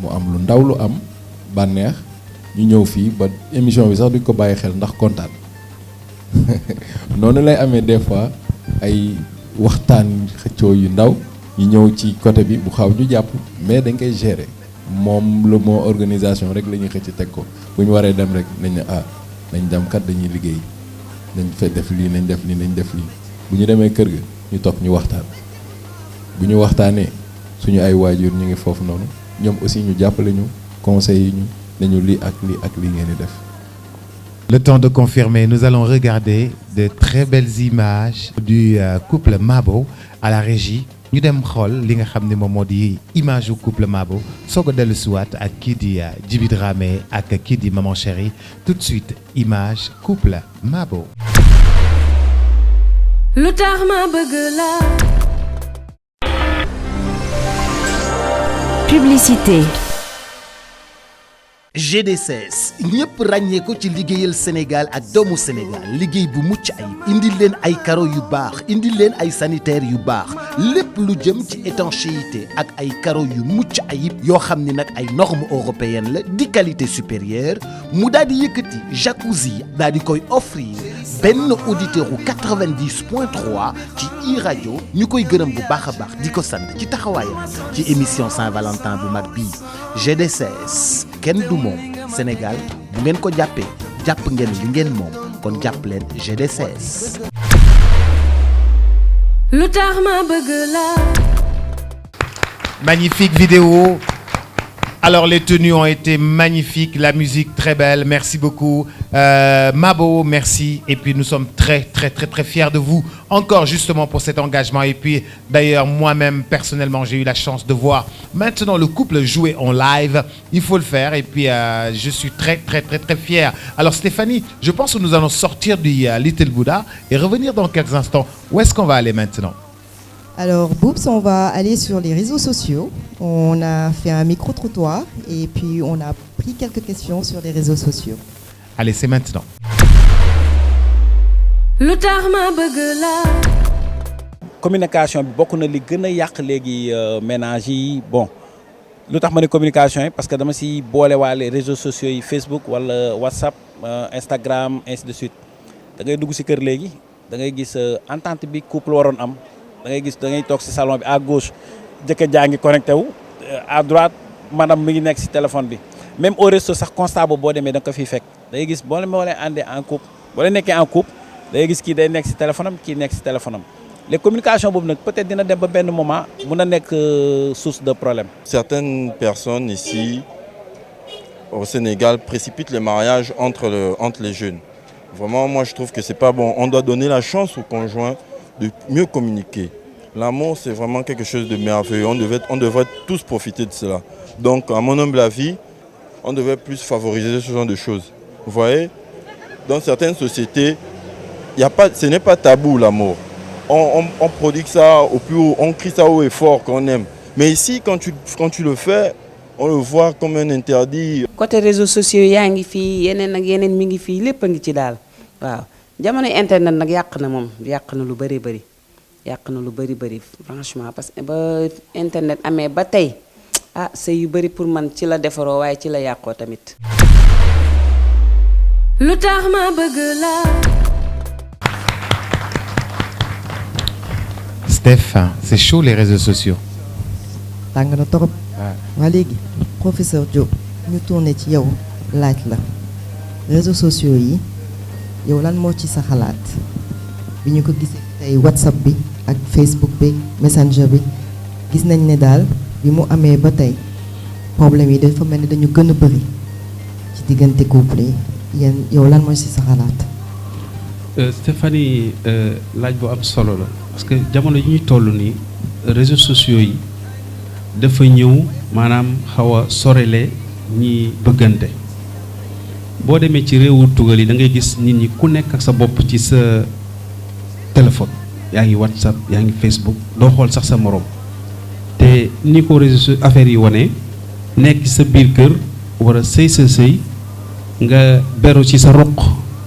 mu am lu ndaw lu am bànneex ñu ñëw fii ba émission bi sax duñ ko bàyyi xel ndax kontaan noonu lay amee des fois ay waxtaan xëccoo yu ndaw ñu ñëw ci côté bi bu xaw ñu jàpp mais dañ koy gérer moom le mot organisation rek la ñuy xëcc teg ko bu ñu waree dem rek nañ ne nañ dem kat dañuy liggéey nañ fa def lii nañ def lii nañ def lii bu ñu demee kër ga ñu toog ñu waxtaan bu ñu waxtaanee suñu ay waajur ñu ngi foofu noonu ñoom aussi ñu jàppale ñu conseil yi ñu nañu lii ak lii ak lii ngeen di def. Le temps de confirmer, nous allons regarder de très belles images du couple Mabo à la régie. ñu dem xool li nga xam ne moom moo di image du couple Mabo soog a dellu siwaat ak kii di Djiby Dramé ak kii di Maman Chérie. Tout de suite image couple Mabo. lu tax ma bëgg la. Publicité. GDCS ñëpp ràññee ko ci liggéeyal Sénégal ak doomu Sénégal liggéey bu mucc ayib indil leen ay carreaux yu baax indil leen ay sanitaires yu baax lépp lu jëm ci étanchéité ak ay carreaux yu mucc ayib yoo xam ni nag ay normes européennes la di qualité supérieure mu daal di yëkkati jacuzzi daal di koy offrir benn auditeur u 90.3 ci iRadio ñu koy gërëm bu baax a baax di ko sant ci taxawaayam ci émission Saint-Valentin bu mag bii GDCS kenn du moom Sénégal bu ngeen ko jàppee jàpp ngeen li ngeen moom kon jàpp leen GDCS. lu tax ma bëgg la. Magnifique vidéo. Alors les tenues ont été magnifiques, la musique très belle, merci beaucoup Mabo, merci et puis nous sommes très fiers de vous encore justement pour cet engagement et puis d'ailleurs moi-même personnellement j'ai eu la chance de voir maintenant le couple jouer en live, il faut le faire et puis je suis très fier. Alors Stéphanie, je pense que nous allons sortir du Little Buddha et revenir dans quelques instants. Où est-ce qu'on va aller maintenant? Alors, Boops, on va aller sur les réseaux sociaux. On a fait un micro-trottoir et puis on a pris quelques questions sur les réseaux sociaux. Allez, c'est maintenant. lu tax ma bëgg la. communication bi bokk na li gën a yàq léegi ménage yi bon lu tax ma ne communication yi parce que dama si boole waale réseaux sociaux yi Facebook wala WhatsApp Instagram ainsi de suite da ngay dugg si kër léegi da ngay gis entente bi couple waroon am. da ngay gis da ngay toog ci salon bi à gauche jëkkër jaa ngi connecté wu à droite madame mi ngi nekk ci téléphone bi même au resto sax constat boobu boo demee da nga ko fiy fekk da ngay gis boo leen àndee en couple boo leen nekkee en couple da ngay gis kii day nekk ci téléphone am kii nekk ci téléphone am les communications boobu nag peut-être dina dem ba benn moment mun a nekk source de problème. Certaines personnes ici au Sénégal précipitent le mariage entre les jeunes. Vraiment, moi je trouve que c'est pas bon. On doit donner la chance au conjoint de mieux communiquer. L'amour, c'est vraiment quelque chose de merveilleux. On devrait tous profiter de cela. Donc, à mon humble avis, on devrait plus favoriser ce genre de choses. Vous voyez, dans certaines sociétés, ce n'est pas tabou l'amour. On prodigue ça au plus haut, on crie ça haut et fort qu'on aime. Mais ici, quand tu le fais, on le voit comme un interdit. Côté réseaux sociaux, yaa ngi fii yeneen ak yeneen mi ngi fii lépp a ngi ci daal waaw. jamono internet nag yàq na moom yàq na lu bëri bëri yàq na lu bëri bëri franchement parce que ba internet amee ba tey ah sëy yu bëri pour man ci la defaroo waaye ci la yàqoo tamit. lu tax ma bëgg la. Steph, c'est chaud les réseaux sociaux. tàng na torop. waa léegi professeur Diop ñu tourné ci yow laaj la réseaux sociaux yi yow lan moo ci sa xalaat bi ñu ko gisee tey WhatsApp bi ak Facebook bi Messenger bi gis nañ ne daal bi mu amee ba tey problème yi dafa mel ni dañu gën a bëri ci diggante couple yi yéen yow lan mooy ci sa xalaat. Stéphanie laaj bu am solo la parce que jamono yi ñuy toll nii réseaux sociaux yi dafa ñëw maanaam xaw a sorele ñi bëggante boo demee ci réewu tugal yi da ngay gis nit ñi ku nekk ak sa bopp ci sa téléphone yaa ngi WhatsApp yaa ngi Facebook doo xool sax sa morom te ni ko réseaux affaires yi wane nekk ci sa biir kër war a sëy sa sëy nga beru ci sa roq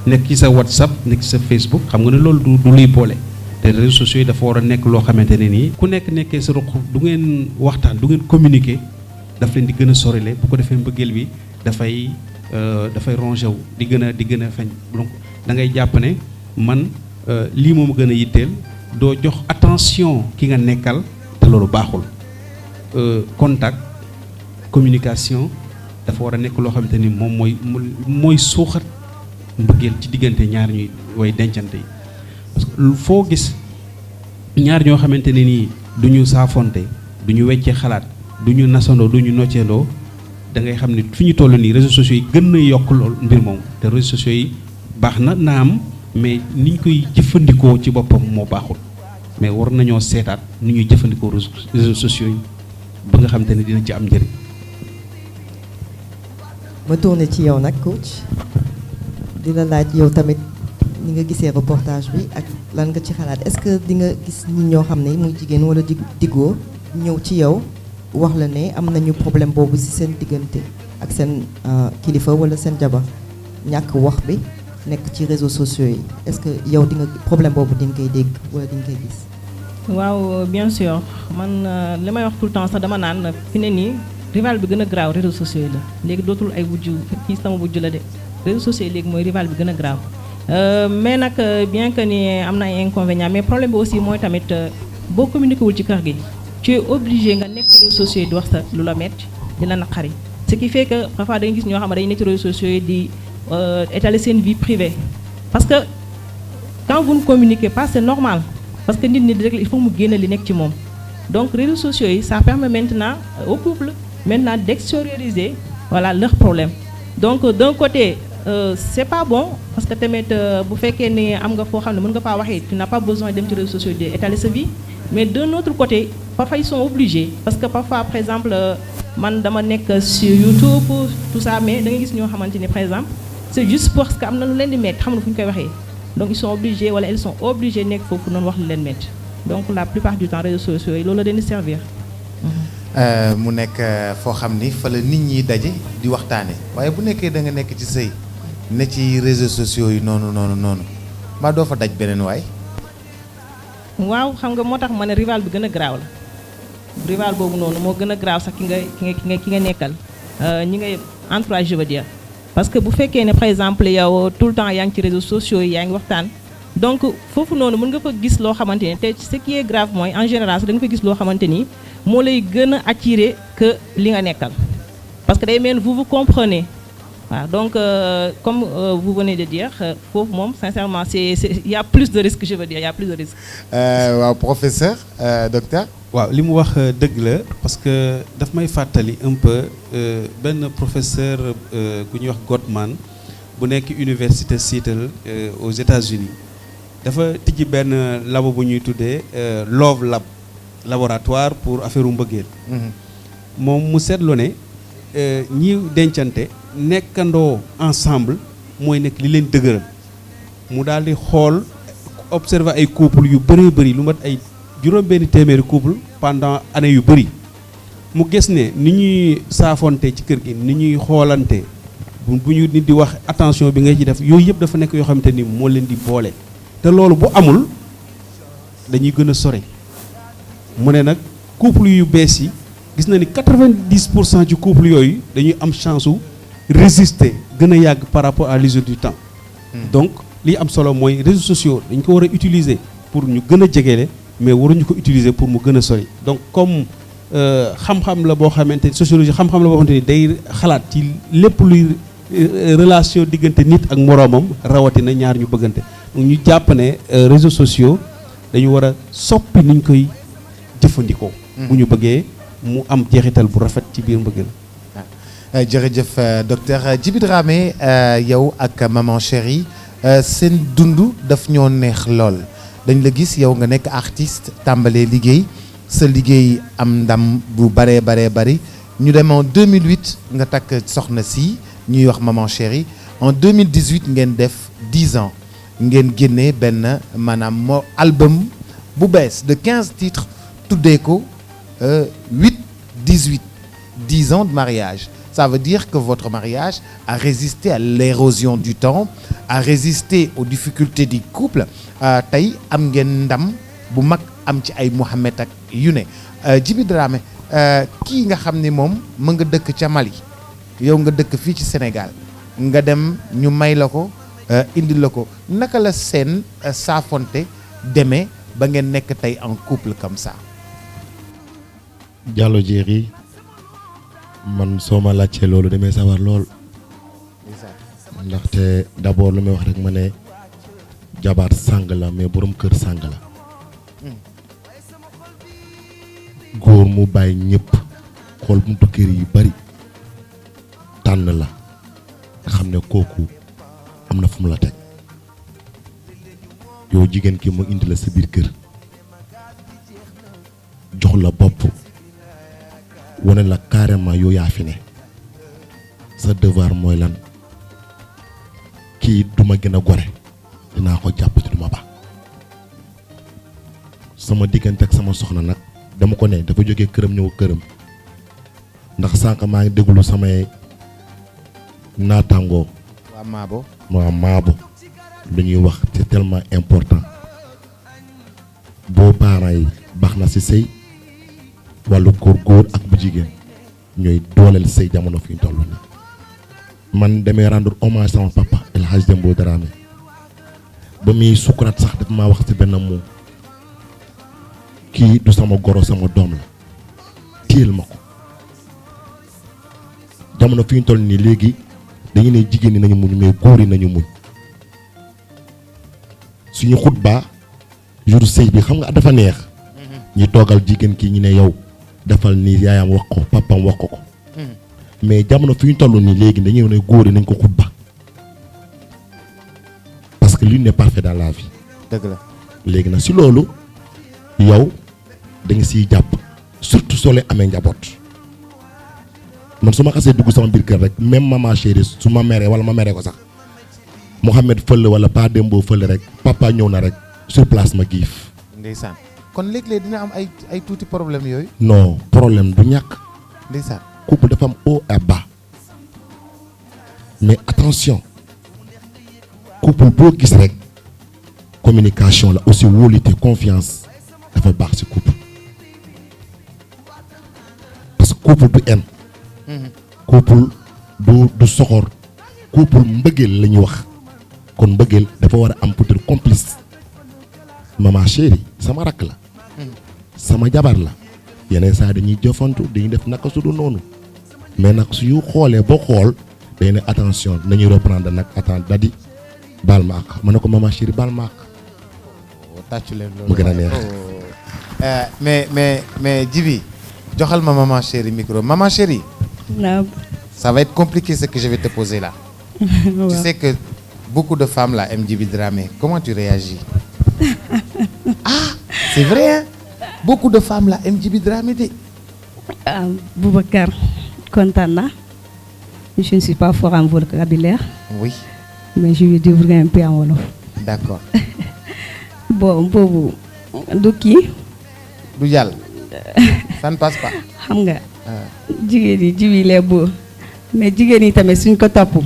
nekk ci sa WhatsApp nekk ci sa Facebook xam nga ne loolu du luy boole te réseaux sociaux yi dafa war a nekk loo xamante ne nii ku nekk nekkee sa roq du ngeen waxtaan du ngeen communiquer daf leen di gën a sorile bu ko defee mbëggeel bi dafay rongé wu di gën a feeñ donc da ngay jàpp ne man lii moom gën a yitteel doo jox attention ki nga nekkal te loolu baaxul contact communication dafa war a nekk loo xamante ni moom mooy suuxat mbëggeel ci diggante ñaar ñuy way dencante yi parce que foo gis ñaar ñoo xamante ne nii du ñu saafonte du ñu weccee xalaat du ñu nasandoo du ñu nocceendoo da ngay xam ne fi ñu toll nii réseaux sociaux yi gën na yokk lool mbir moom te réseaux sociaux yi baax na naam mais ni ñu koy jëfandikoo ci boppam moo baaxul mais war nañoo seetaat ni ñuy jëfandikoo réseaux sociaux yi ba nga xamante ne dina ci am njëriñ. ma tourné ci yow nag coach di la laaj yow tamit ni nga gisee reportage bi ak lan nga ci xalaat est-ce que di nga gis nit ñoo xam ne muy jigéen wala diggoo ñëw ci yow wax la ne am nañu problème boobu ci seen diggante ak seen kilifa wala seen jabar ñàkk wax bi nekk ci réseaux sociaux yi est-ce que yow di nga problème boobu di nga koy dégg wala di nga koy gis. waaw bien sûr man li may wax tout le temps sax dama naan fi ne nii rival bi gën a graaw réseaux sociaux yi la léegi dootul ay wujju kii sama wujju la de réseaux sociaux yi léegi mooy rival bi gën a graaw mais nag bien que ni am na ay inconvénients mais problème bi aussi mooy tamit boo communiqué wul ci kër gi tu es obligé nga nekk réseaux sociaux yi di wax sa lu la metti di la naqari ce qui fait que parfois da nga gis ñoo xam ne dañuy nekk ci réseaux sociaux yi di étaler seen vie privée parce que quand vous ne communiquez pas c'est normal parce que nit ñi rek il faut mu génne li nekk ci moom donc réseaux sociaux yi ça permet maintenant au couple maintenant d'extérioriser voilà leurs problèmes donc d'un côté c'est pas bon parce que tamit bu fekkee ni am nga foo xam ne mën nga faa waxee tu n'as pas besoin dem ci réseaux sociaux di étaler sa vie mais d'un autre côté parfois ils sont obligés parce que parfois par exemple man dama nekk sur YouTube tout ça mais da nga gis ñoo xamante ni par exemple c'est juste parce que am na lu leen di metti xam na fu ñu koy waxee donc ils sont obligés wala elles sont obligées nekk foofu noonu wax lu leen metti donc la plupart du temps réseaux sociaux yi loolu la leen di servir. mu nekk foo xam ni fa la nit ñi daje di waxtaane waaye bu nekkee da nga nekk ci sëy ne ci réseaux sociaux yi noonu maa doo fa daj beneen waay. waaw xam nga moo tax ma ne rival bi gën a graaw la rival boobu noonu moo gën a graaw sax ki nga nekkal ñi ngay entourage je veux dire parce que bu fekkee ne par exemple yow tout le temps yaa ngi ci réseaux sociaux yi yaa ngi waxtaan donc foofu noonu mën nga fa gis loo xamante ni te ce qui est grave mooy en général sax da nga fa gis loo xamante ni moo lay gën a attirer que li nga nekkal parce que day mel vous vous comprenez waaw donc comme vous venez de dire foofu moom sincèrement c'est il y a plus de risques je veux dire il y a plus de risques. waaw professeur docteur. waaw li mu wax dëgg la parce que daf may fàttali un peu benn professeur ku ñuy wax Gottman bu nekk université Seattle aux États-Unis dafa tijji benn labo bu ñuy tuddee Love Lab laboratoire pour affaire u mbëggeel moom mu seetlu ne ñi dencante nekkandoo ensemble mooy nekk li leen dëgëral mu daal di xool observer ay couple yu bëree bëri lu mat ay juróom benn téeméeri couple pendant année yu bëri mu gis ne ni ñuy saafonte ci kër gi ni ñuy xoolante bu ñu nit di wax attention bi nga ci def yooyu yëpp dafa nekk yoo xamante ni moo leen di boole te loolu bu amul dañuy gën a sore mu ne nag couple yu bees yi gis na ni 90% ci couple yooyu dañuy am chance su résister gën a yàgg par rapport à l'usure du temps. Donc li am solo mooy réseaux sociaux dañ ko war a utiliser pour ñu gën a jegele mais waruñu ko utiliser pour mu gën a sori donc comme xam-xam la boo xamante ni sociologie xam-xam la boo xamante ni day xalaat ci lépp luy relation diggante nit ak moroomam rawatina ñaar ñu bëggante donc ñu jàpp ne réseaux sociaux dañu war a soppi niñ koy jëfandikoo. bu ñu bëggee mu am jeexital bu rafet ci biir mbëggeel. jërëjëf docteur Djiby Dramé yow ak maman chérie seen dund daf ñoo neex lool dañ la gis yow nga nekk artiste tàmbalee liggéey sa liggéey am ndam bu baree bari ñu dem en 2008 nga takk soxna si ñuy wax maman chérie en 2018 ngeen def 10 ans ngeen génnee benn maanaam moo album bu bees de 15 titres tuddee ko 10 ans de mariage. Ça veut dire que votre mariage a résisté à l'érosion du temps, a résisté aux difficultés du couple. Tey am ngeen ndam bu mag am ci ay Mohamed ak yu ne Djiby Dramé kii nga xam ni moom mu nga dëkk ca Mali yow nga dëkk fii ci Sénégal nga dem ñu may la ko indil la ko naka la seen saafonte demee ba ngeen nekk tey en couple comme ça. Diallo Diéry man soo ma laajtee loolu damay sawar lool ndaxte d'abord lu may wax rek ma ne jabar sàng la mais borom kër sàng la góor mu bàyyi ñëpp xool buntu kër yi bari tànn la nga xam ne kooku am na fu mu la teg yow jigéen ki mu indi la sa biir kër jox la bopp wane la carrément yow yaa fi ne sa devoir mooy lan kii duma gën a gore dinaa ko jàpp ci duma ba sama diggante ak sama soxna nag dama ko ne dafa jógee këram ñëw këram ndax sànq maa ngi déglu samay naataangoo waa maabo lu ñuy wax c'est tellement important boo parents yi baax na ci sëy wàllu góor ak bu jigéen ñooy dooleel sëy jamono fi ñu toll nii man damay rendre hommage sama papa El Hadj Dembo Dramé ba muy sukuraat sax dafa maa wax ci benn moom kii du sama goro sama doom la téyel ma ko jamono fi ñu toll nii léegi dañu ne jigéen ñi nañu muñ mais góor yi nañu muñ suñu xutba jour sëy bi xam nga dafa neex ñi toogal jigéen ki ñu ne yow defal nii yaayam wax ko papam wax ko mais jamono fi ñu toll nii léegi dañuy ne góor yi nañ ko xutba parce que l'une n'est parfait dans la vie. dëgg la léegi nag si loolu yow da nga siy jàpp surtout soo leen amee njaboot man su ma xasee dugg sama biir kër rek même maman chérie su ma meree wala ma meree ko sax Mouhamed fële wala Pa Dembo fële rek papa ñëw na rek sur place ma giif. ndeysaan kon léeg-léeg dina am ay tuuti problème yooyu. non problème du ñàkk. ndeysaan couple dafa am haut et bas mais attention couple boo gis rek communication la aussi wóolute confiance dafa baax ci couple parce que couple du en couple du soxor couple mbëggeel la ñuy wax kon mbëggeel dafa war a am peut-être complice maman chérie sama rakk la sama jabar la yeneen saa dañuy jëfantu dañuy def naka su du noonu mais nag suñu xoolee ba xool day ne attention nañuy reprendre nag attends dadi baal ma ak ma ne ko maman chérie baal ma ak tàccu leen loolu mu gën a neex mais Djiby joxal ma maman chérie micro maman chérie. Non. Ça va être compliqué ce que je vais te poser là. Ouais. Tu sais que beaucoup de femmes là aiment Djiby Dramé. Comment tu réagis? Ah, c'est vrai hein? Beaucoup de femmes là aiment Djiby Dramé de. Boubacar kontaan na. Je ne suis pas fort en vocabulaire. Oui. Mais je vais débrouiller un peu en wolof. D'accord. Bon boobu du kii. du jàll. Ça ne passe pas. xam nga. jigéen yi Djiby les beau mais jigéen yi tamit suñ ko topp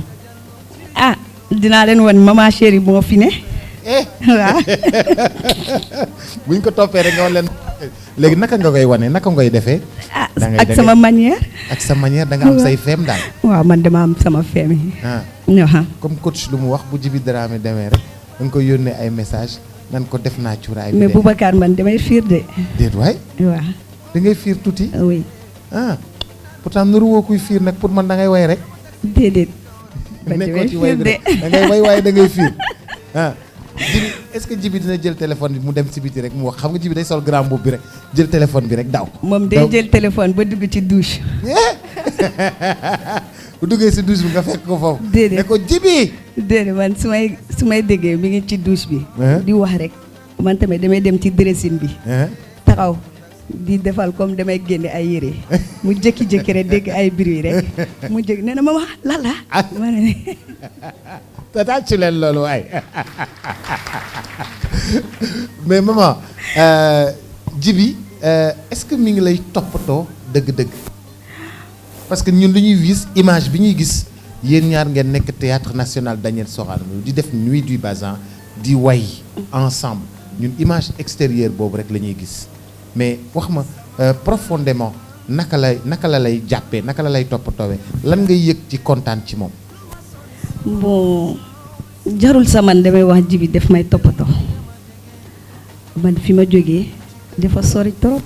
ah dinaa leen wan maman chérie moo fi ne. waaw. buñ ko toppee rek nga wan leen. léegi naka nga koy wane naka ngay defee. ak sama manière. ak sa manière da nga am say feem daal. waaw man dama am sama feem yi. comme coach lu mu wax bu Djiby Dramé demee rek da nga koy yónnee ay message nan ko def naa cuuraay bi. mais Boubacar man damay fiir de. déet waay. waaw. da ngay fiir tuuti. oui. pourtant nuru woo kuy fiir nag pour man da ngay way rek. déedéet. nekkoo ci way bi rek da ngay way waaye da ngay fiir Djiby est-ce que Djiby dina jël téléphone bi mu dem si biti rek mu wax xam nga Djiby day sol grand mbubb bi rek jël téléphone bi rek daw. moom day jël téléphone ba dugg ci douche. bu duggee si douche bi nga fekk ko foofu. déedéet ne ko Djiby. déedéet man su may déggee mi ngi ci douche bi. di wax rek man tamit damay dem ci dressing bi. taxaw di defal comme damay génne ay yére mu jékki-jékki rek dégg ay bruit rek mu jékki nee na ma wax lala. ma ne tata ci leen loolu waay mais maman Djiby est-ce que mi ngi lay toppatoo dëgg-dëgg parce que ñun lu ñuy gis image bi ñuy gis yéen ñaar ngeen nekk théâtre national Daniel Sorano di def nuit du Bazin di way ensemble ñun image extérieure boobu rek la ñuy gis mais wax ma profondément naka la lay jàppee naka la lay toppatoowee lan ngay yëg ci kontaan ci moom. bon jarul sa man damay wax Djiby def may toppatoo man fi ma jógee dafa sori trop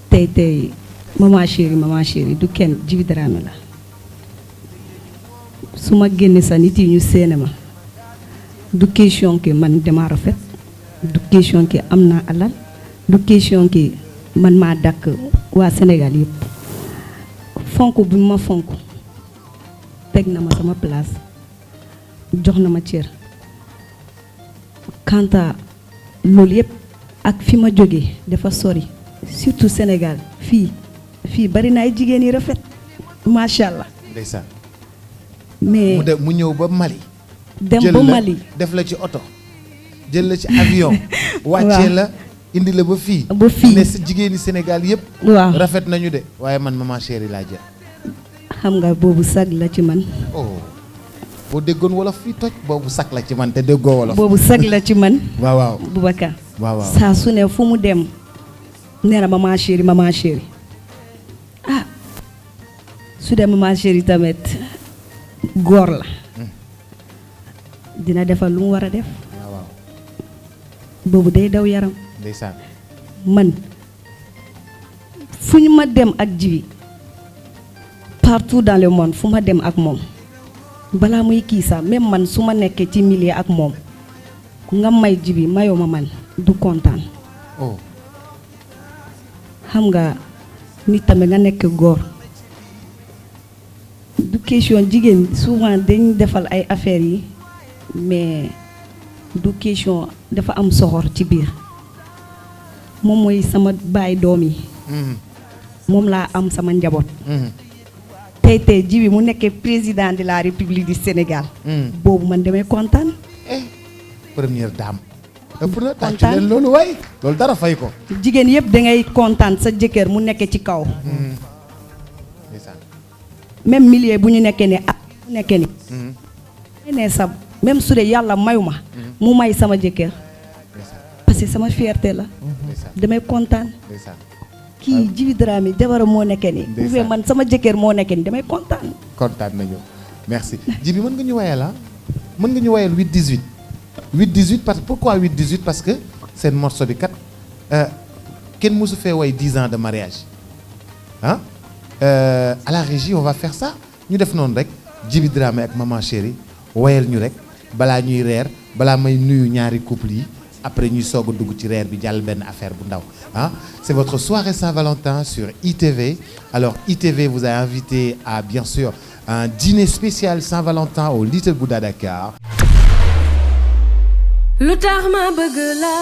tey maman chérie du kenn Djiby Dramé la su ma génne sa nit yi ñu séene ma du question que man dama rafet du question que am naa alal du question que man maa dàkk waa Sénégal yëpp fonk bi ma fonk teg na ma sama place jox na ma cër kanta loolu yëpp ak fi ma jógee dafa sori surtout Sénégal fii bari na ay jigéen yi rafet macha allah. ndeysaan. mais mu ñëw ba Mali. dem ba Mali def la ci oto jël la ci avion. wàccee la indi la ba fii. ne sa jigéeni Sénégal yëpp. waaw rafet nañu de waaye man maman chérie laa jël. xam nga boobu sag la ci man. boo déggoon wolof fii toj boobu sag la ci man te déggoo wolof. boobu sag la ci man. waaw Boubacar. waaw saa su ne fu mu dem nee na maman chérie su dee maman chérie tamit góor la. dina defal lu mu war a def. boobu day daw yaram. ndeysaan. man fu ñu ma dem ak Djiby partout dans le monde fu ma dem ak moom balaa muy kii sax même man su ma nekkee ci milieu ak moom nga may Djiby mayoo ma man du kontaan. xam nga nit tamit nga nekk góor du question jigéen souvent dañ defal ay affaires yi mais du question dafa am soxor ci biir moom mooy sama baay doom yi. moom laa am sama njaboot. tey Djiby mu nekkee président de la République du Sénégal. boobu man damay kontaan. première dame. ëpp na tàcc leen loolu waay loolu dara fay ko. jigéen yëpp da ngay kontaan sa jëkkër mu nekkee ci kaw. même milieu bu ñu nekkee ne mu nekkee ni. ne sa même su dee yàlla mayu ma. mu may sama jëkkër. parce que sama fierté la. damay kontaan. kii Djiby Dramé jabaram moo nekkee ni. bu fekkee man sama jëkkër moo nekkee ni damay kontaan. kontaan nañu merci Djiby mën nga ñu wayal mën nga ñu wayal 8-18. 8-18 pourquoi 8-18 parce que seen morceau bi kat kenn mosu fee way 10 ans de mariage à la régie on va faire ça ñu def noonu rek Djiby Dramé ak maman chérie wayal ñu rek balaa ñuy reer balaa may nuyu ñaari couple yi après ñuy soog a dugg ci reer bi jàll benn affaire bu ndaw c'est votre soirée Saint-Valentin sur ITV. Alors ITV vous a invité à bien sûr un dîner spécial Saint-Valentin au Little Bouddha Dakar. lu tax ma bëgg la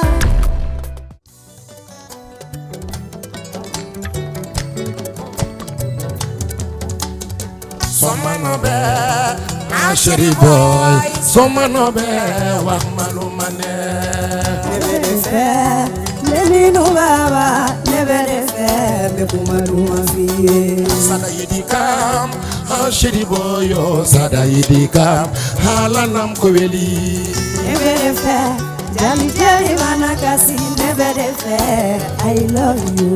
soma nobe ma chéri boy soma nobe wax ma lu ma ne Leni no baba never defuma duma fiye sada yidi kam ha shiri boyo sada yidi kam halanam ko weli nebere fe jali jali manakasi nebere fe I love you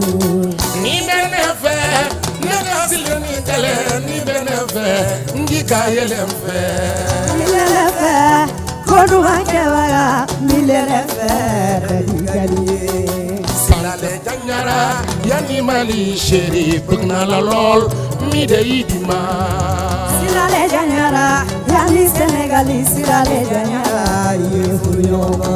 ni bene fe nagasi ni tele ni bene fe ngika yelem fe milele fe kodu hakewa milele fe galiye silale janyara yani mali sheri bugna la lol mi de yidima silale janyara yani senegali silale janyara yehuyoba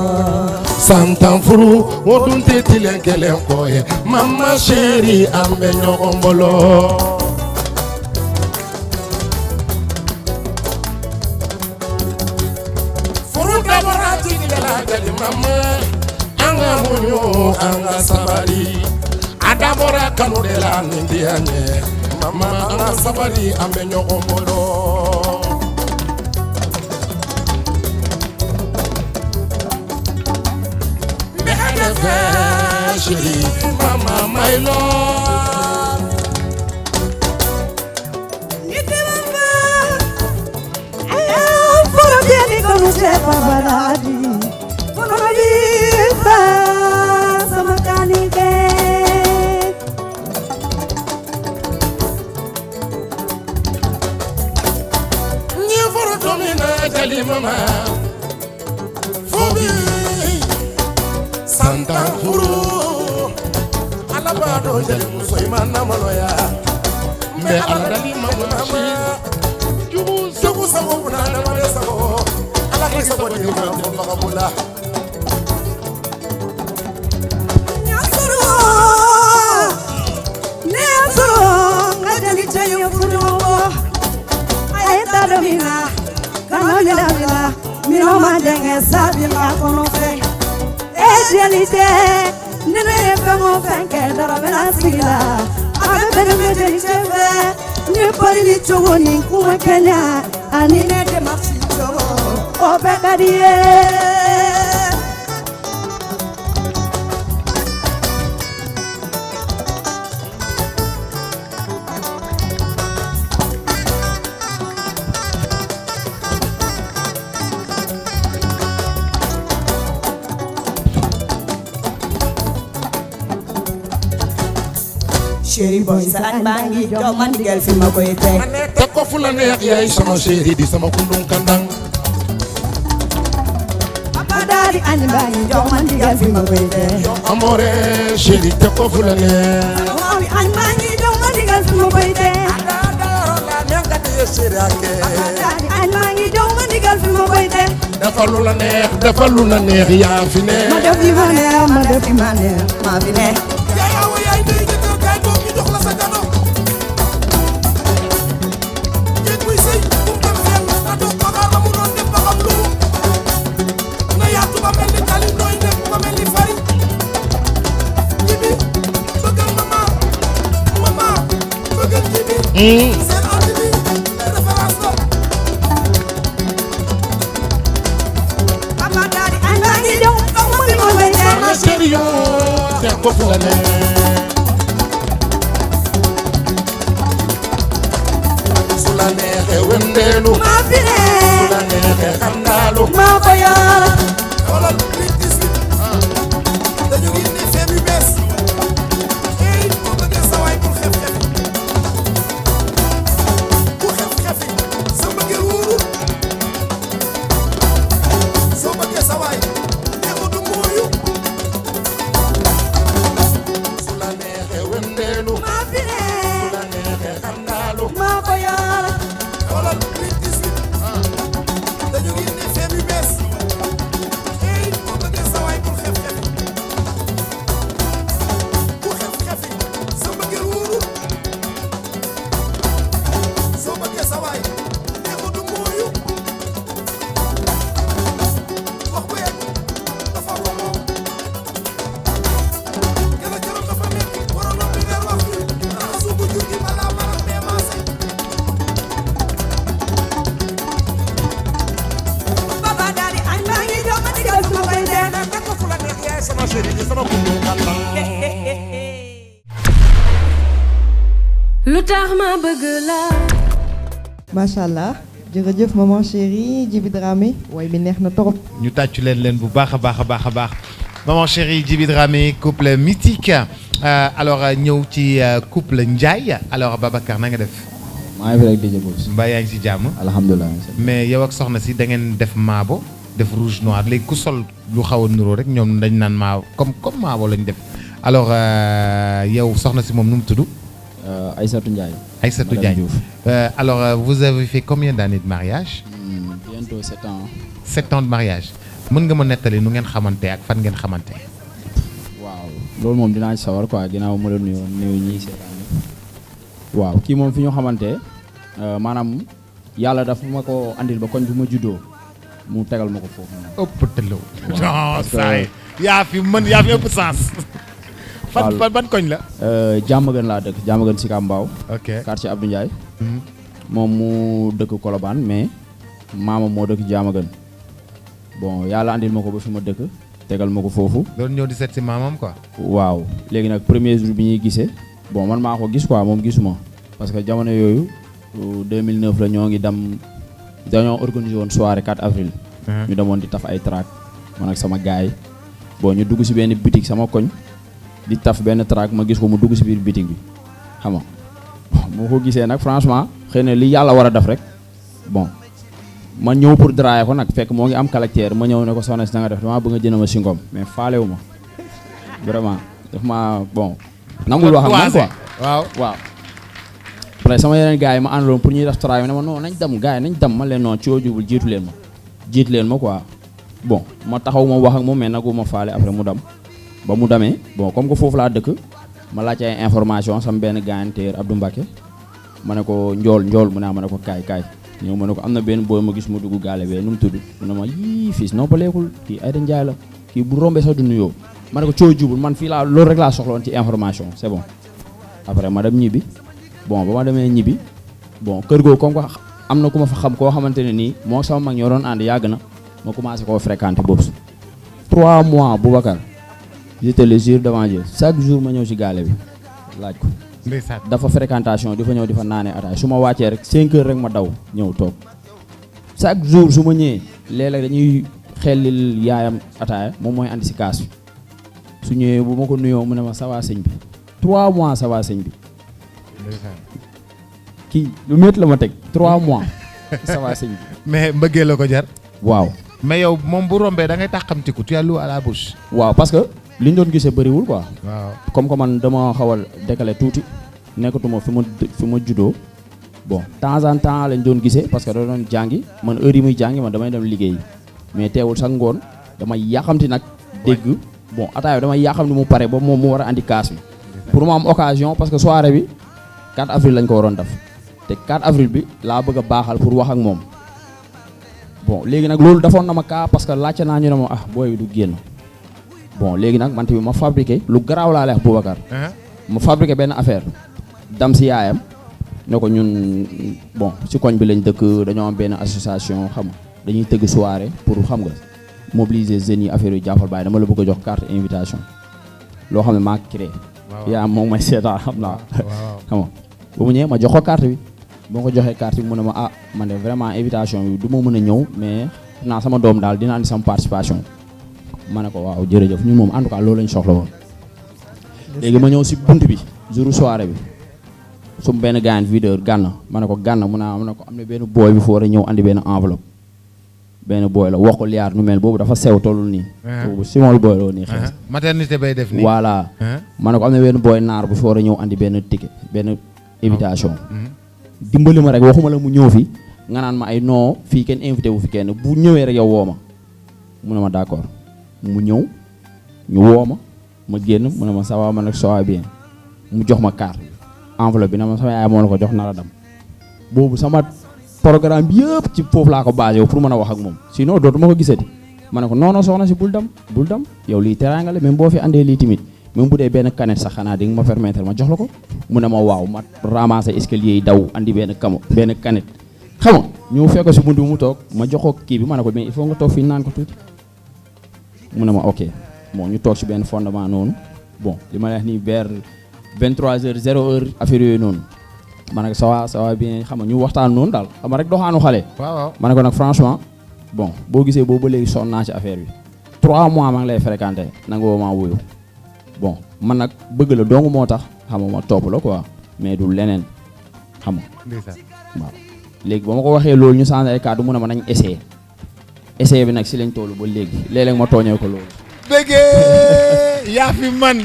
santan furu wodun te tilen kelen koye mama sheri ambe nyogombolo furu daborati gala gadi mama anga munyo anga sabari adabora kanu de la nindianye mama anga sabari ambe nyogombolo Chérie, mama, my love. Foro vieni con un cepa baradi Foro viva sama kanike Nye foro domina jali mama Fobi Santa Furu Alabado jali muso imana maloya Me aladali mama Jugu sago kuna namare sago Ala kisago ni mama fakabula Nyasuru Nyasuru Ngajali chayo furu Ayeta domina Kanoja domina Minoma denge sabi makono fe Ejaliite Nene fengo fenke darabena sigila Abe bene mejeli chefe Nye pari ni chogo ni kuma Kenya Anine de marchi chogo Ope kadiye Chéri boy sa bangi jox man digal fi ma koy teg Te ko fu la neex yaay sama chéri di sama kundum kandang Papa dadi ani bangi jox man digal fi ma koy teg Amore chéri te ko fu la neex Mami ani bangi jox man digal fi ma koy teg Dadi ani bangi jox man digal fi ma koy teg Defal lu la neex defal lu la neex yaa fi ne Ma def li ma neex ma def li ma neex maa fi ne Papa dadi ani bangi jox man fi ma koy teg Ma chéri yo te ko fu la neex su la neexee wëndeelu maa fi ne su la neexee xandaalu maa ko yor xoolal nit gis dañu ngi ne feem yu bees ey boo bëggee sa waay bul xef xefi bu xef xefi sa bëggee wóoru soo bëggee sa waay neexu du mooyu su la neexee wëndeelu maa fi ne su la neexee xandaalu maa ko yor xoolal nit gis dañu ngi ne feem yu bees ey boo bëggee sa waay bul xef xefi bu xef xefi sa bëggee wóoru soo bëggee sa waay neexu du mooyu wax bu yegg dafa woo gën a jërëm dafa metti waroon na bi weer wax bi raxasu bu jur gi balaa maram bee maase Papa dadi ani bangi jox man digal fi ma koy teg sama chéri di sama kundum kandang lu tax ma bëgg la. macha allah jërëjëf maman chérie Djiby Dramé way bi neex na torop. ñu tàccu leen bu baax a baax a baax a baax maman chérie Djiby Dramé couple mythique alors ñëw ci couple Ndiaye alors Babacar na nga def. maa ngi fi rek DJ Boss. mbaa yaa ngi si jàmm. alhamdulilah. mais yow ak soxna si da ngeen def maabo def rouge noir léegi ku sol lu xaw a nuroo rek ñoom dañ naan maabo comme maabo lañ def alors yow soxna si moom nu mu tudd. Aïssatou Ndiaye. Aïssatou Ndiaye. Alors vous avez fait combien d'années de mariage? Bientôt 7 ans. 7 ans de mariage. Mën nga ma nettali nu ngeen xamante ak fan ngeen xamante. waaw loolu moom dinaa ci sawar quoi ginnaaw ma la nuyoo ñii seetaan waaw kii moom fi ñu xamante maanaam yàlla dafa ma ko andil ba koñ bu ma juddoo mu tegal ma ko foofu. ëpp tëllaw. non saa yaa fi ëpp sens. ban koñ la. Diamaguène laa dëkk Diamaguène Sicap Mbao. ok quartier Abdou Ndiaye. moom mu dëkk Colobane mais maama moo dëkk Diamaguène bon yàlla andil ma ko ba fi ma dëkk tegal ma ko foofu. doon ñëw di seet si maamam quoi. waaw léegi nag premier jour bi ñuy gisee bon man maa ko gis quoi moom gisuma parce que jamono yooyu 2009 la ñoo ngi dañoo organisé woon soirée 4 avril. ñu demoon di taf ay track man ak sama gaay bon ñu dugg si benn boutique sama koñ. di taf benn track ma gis ko mu dugg si biir bitig bi xam nga moo ko gisee nag franchement xëy na li yàlla war a def rek bon ma ñëw pour drailler ko nag fekk moo ngi am caractère ma ñëw ne ko soxna si na nga def damaa bëgg a jënd ma singom mais faalewu ma vraiment daf ma bon nangul wax ak man quoi waaw après sama yeneen gars yi ma àndaloon pour ñuy def track bi ne ma non nañ dem gars yi nañ dem ma leen non ci jubul jiitu leen ma quoi bon ma taxaw ma wax ak moom mais nagu ma faale après mu dem ba mu demee bon comme que foofu laa dëkk ma laajte ay information sama benn gaanteer Abdou Mbacké ma ne ko njool mu ne ma ne ko kaay ñëw ma ne ko am na benn booy ma gis mu dugg gaale bee nu mu tudd mu ne ma yii fii non ba leekul kii Aïda Ndiaye la kii bu rombee sax du nuyoo ma ne ko coow jubul man fii laa loolu rek laa soxla woon ci information c'est bon après ma dem ñibbi bon ba ma demee ñibbi bon kër googu comme que am na ku ma fa xam koo xamante ne nii moo sama mag ñoo doon ànd yàgg na ma commencé koo fréquenter boobu 3 mois Boubacar je te le jure devant Dieu chaque jour ma ñëw ci gaale bi laaj ko. ndeysaan dafa fréquentation di fa ñëw di fa naanee ataay su ma wàccee rek 5 heures rek ma daw ñëw toog chaque jour su ma ñëwee léeg-léeg dañuy xellil yaayam ataaya moom mooy andi ci kaas bi su ñëwee bu ma ko nuyoo mu ne ma ça va sëñ bi 3 mois ça va sëñ bi. ndeysaan kii lu métti la ma teg 3 mois ça va sëñ bi. mais mbëggee la ko jar. waaw mais yow moom bu rombee da ngay taxamtiku tu as l'eau à la bouche. waaw parce que. li ñu doon gisee bëriwul quoi. waaw comme que man dama xaw a décalé tuuti nekkatuma fi ma juddoo bon temps en temps lañ doon gisee parce que da doon jàngi man heure yi muy jàngi man damay dem liggéey mais teewul sax ngoon damay yàqamti nag dégg bon ataaya damay yàqamti mu pare ba moom mu war a andi kaas bi pour mu am occasion parce que soirée bi 4 avril lañ ko waroon def te 4 avril bi laa bëgg a baaxal pour wax ak moom bon léegi nag loolu defoon na ma kaa parce que laajte naa ñu ne ma ah booy bi du génn. bon léegi nag man tamit ma fabriqué lu garaaw laa lay wax Boubacar ma fabriqué benn affaire dam si yaayam ne ko ñun bon si koñ bi lañ dëkk dañoo am benn association xam nga dañuy tëgg soirée pour xam nga mobiliser jeunes yi affaire yu jàppal baay dama la bëgg a jox carte invitation loo xam ne maa créé yaa moom may seetaan xam naa xam nga ba mu ñëwee ma jox ko carte bi boo ko joxee carte bi mu ne ma ah man de vraiment invitation bi du ma mën a ñëw mais naa sama doom daal dina andi sama participation ma ne ko waaw jërëjëf ñun moom en tout cas loolu lañ soxla woon léegi ma ñëw si bunt bi jour soirée bi sum benn gaañ videur gànn ma ne ko gànn mu naa ma ne ko am na benn booy bi foo war a ñëw andi benn enveloppe benn booy la wax ko liyaar nu mel boobu dafa sew tollul nii boobu simol booy la woon nii xees maternité bay def nii voilà ma ne ko am na benn booy naar bu fi war a ñëw andi benn ticket benn invitation dimbali ma rek waxuma la mu ñëw fi nga naan ma ay non fii kenn invité wu fi kenn bu ñëwee rek yow woo ma mu ne ma d'accord mu ñëw ñu woo ma génn mu ne ma ça va ma nag ça va bien mu jox ma carte enveloppe bi na ma sama yaay moo la ko jox na la dem boobu sama programme bi yëpp ci foofu laa ko basé pour mën a wax ak moom sinon dootuma ko gisati ma ne ko non non soxna si bul dem yow lii teraanga la même boo fi andee lii tamit même bu dee benn canette sax xanaa di nga ma permettre ma jox la ko mu ne ma waaw ma ramasser escalier yi daw andi benn canette xam nga ñëw fekk si bunt bi mu toog ma jox ko kii bi ma ne ko mais il faut nga toog fii naan ko tuuti mu ne ma ok bon ñu toog si benn fondement noonu bon li ma wax nii vers 23h 0h affaire yooyu noonu ma ne ko ça va bien xam nga ñu waxtaan noonu daal xam nga rek doxaanu xale. waaw ma ne ko nag franchement bon boo gisee boobu ba léegi sonn naa ci affaire bi 3 mois maa ngi lay fréquenté nanga woo maa wuyu bon man nag bëgg la dong moo tax xam nga ma topp la quoi mais du leneen xam nga. waaw léegi ba ma ko waxee loolu ñu changé ay kàddu mu ne ma nañ essayé bi nag si lañ toolu ba léegi léeg-léeg ma tooñee ko loolu. bëggee yaa fi man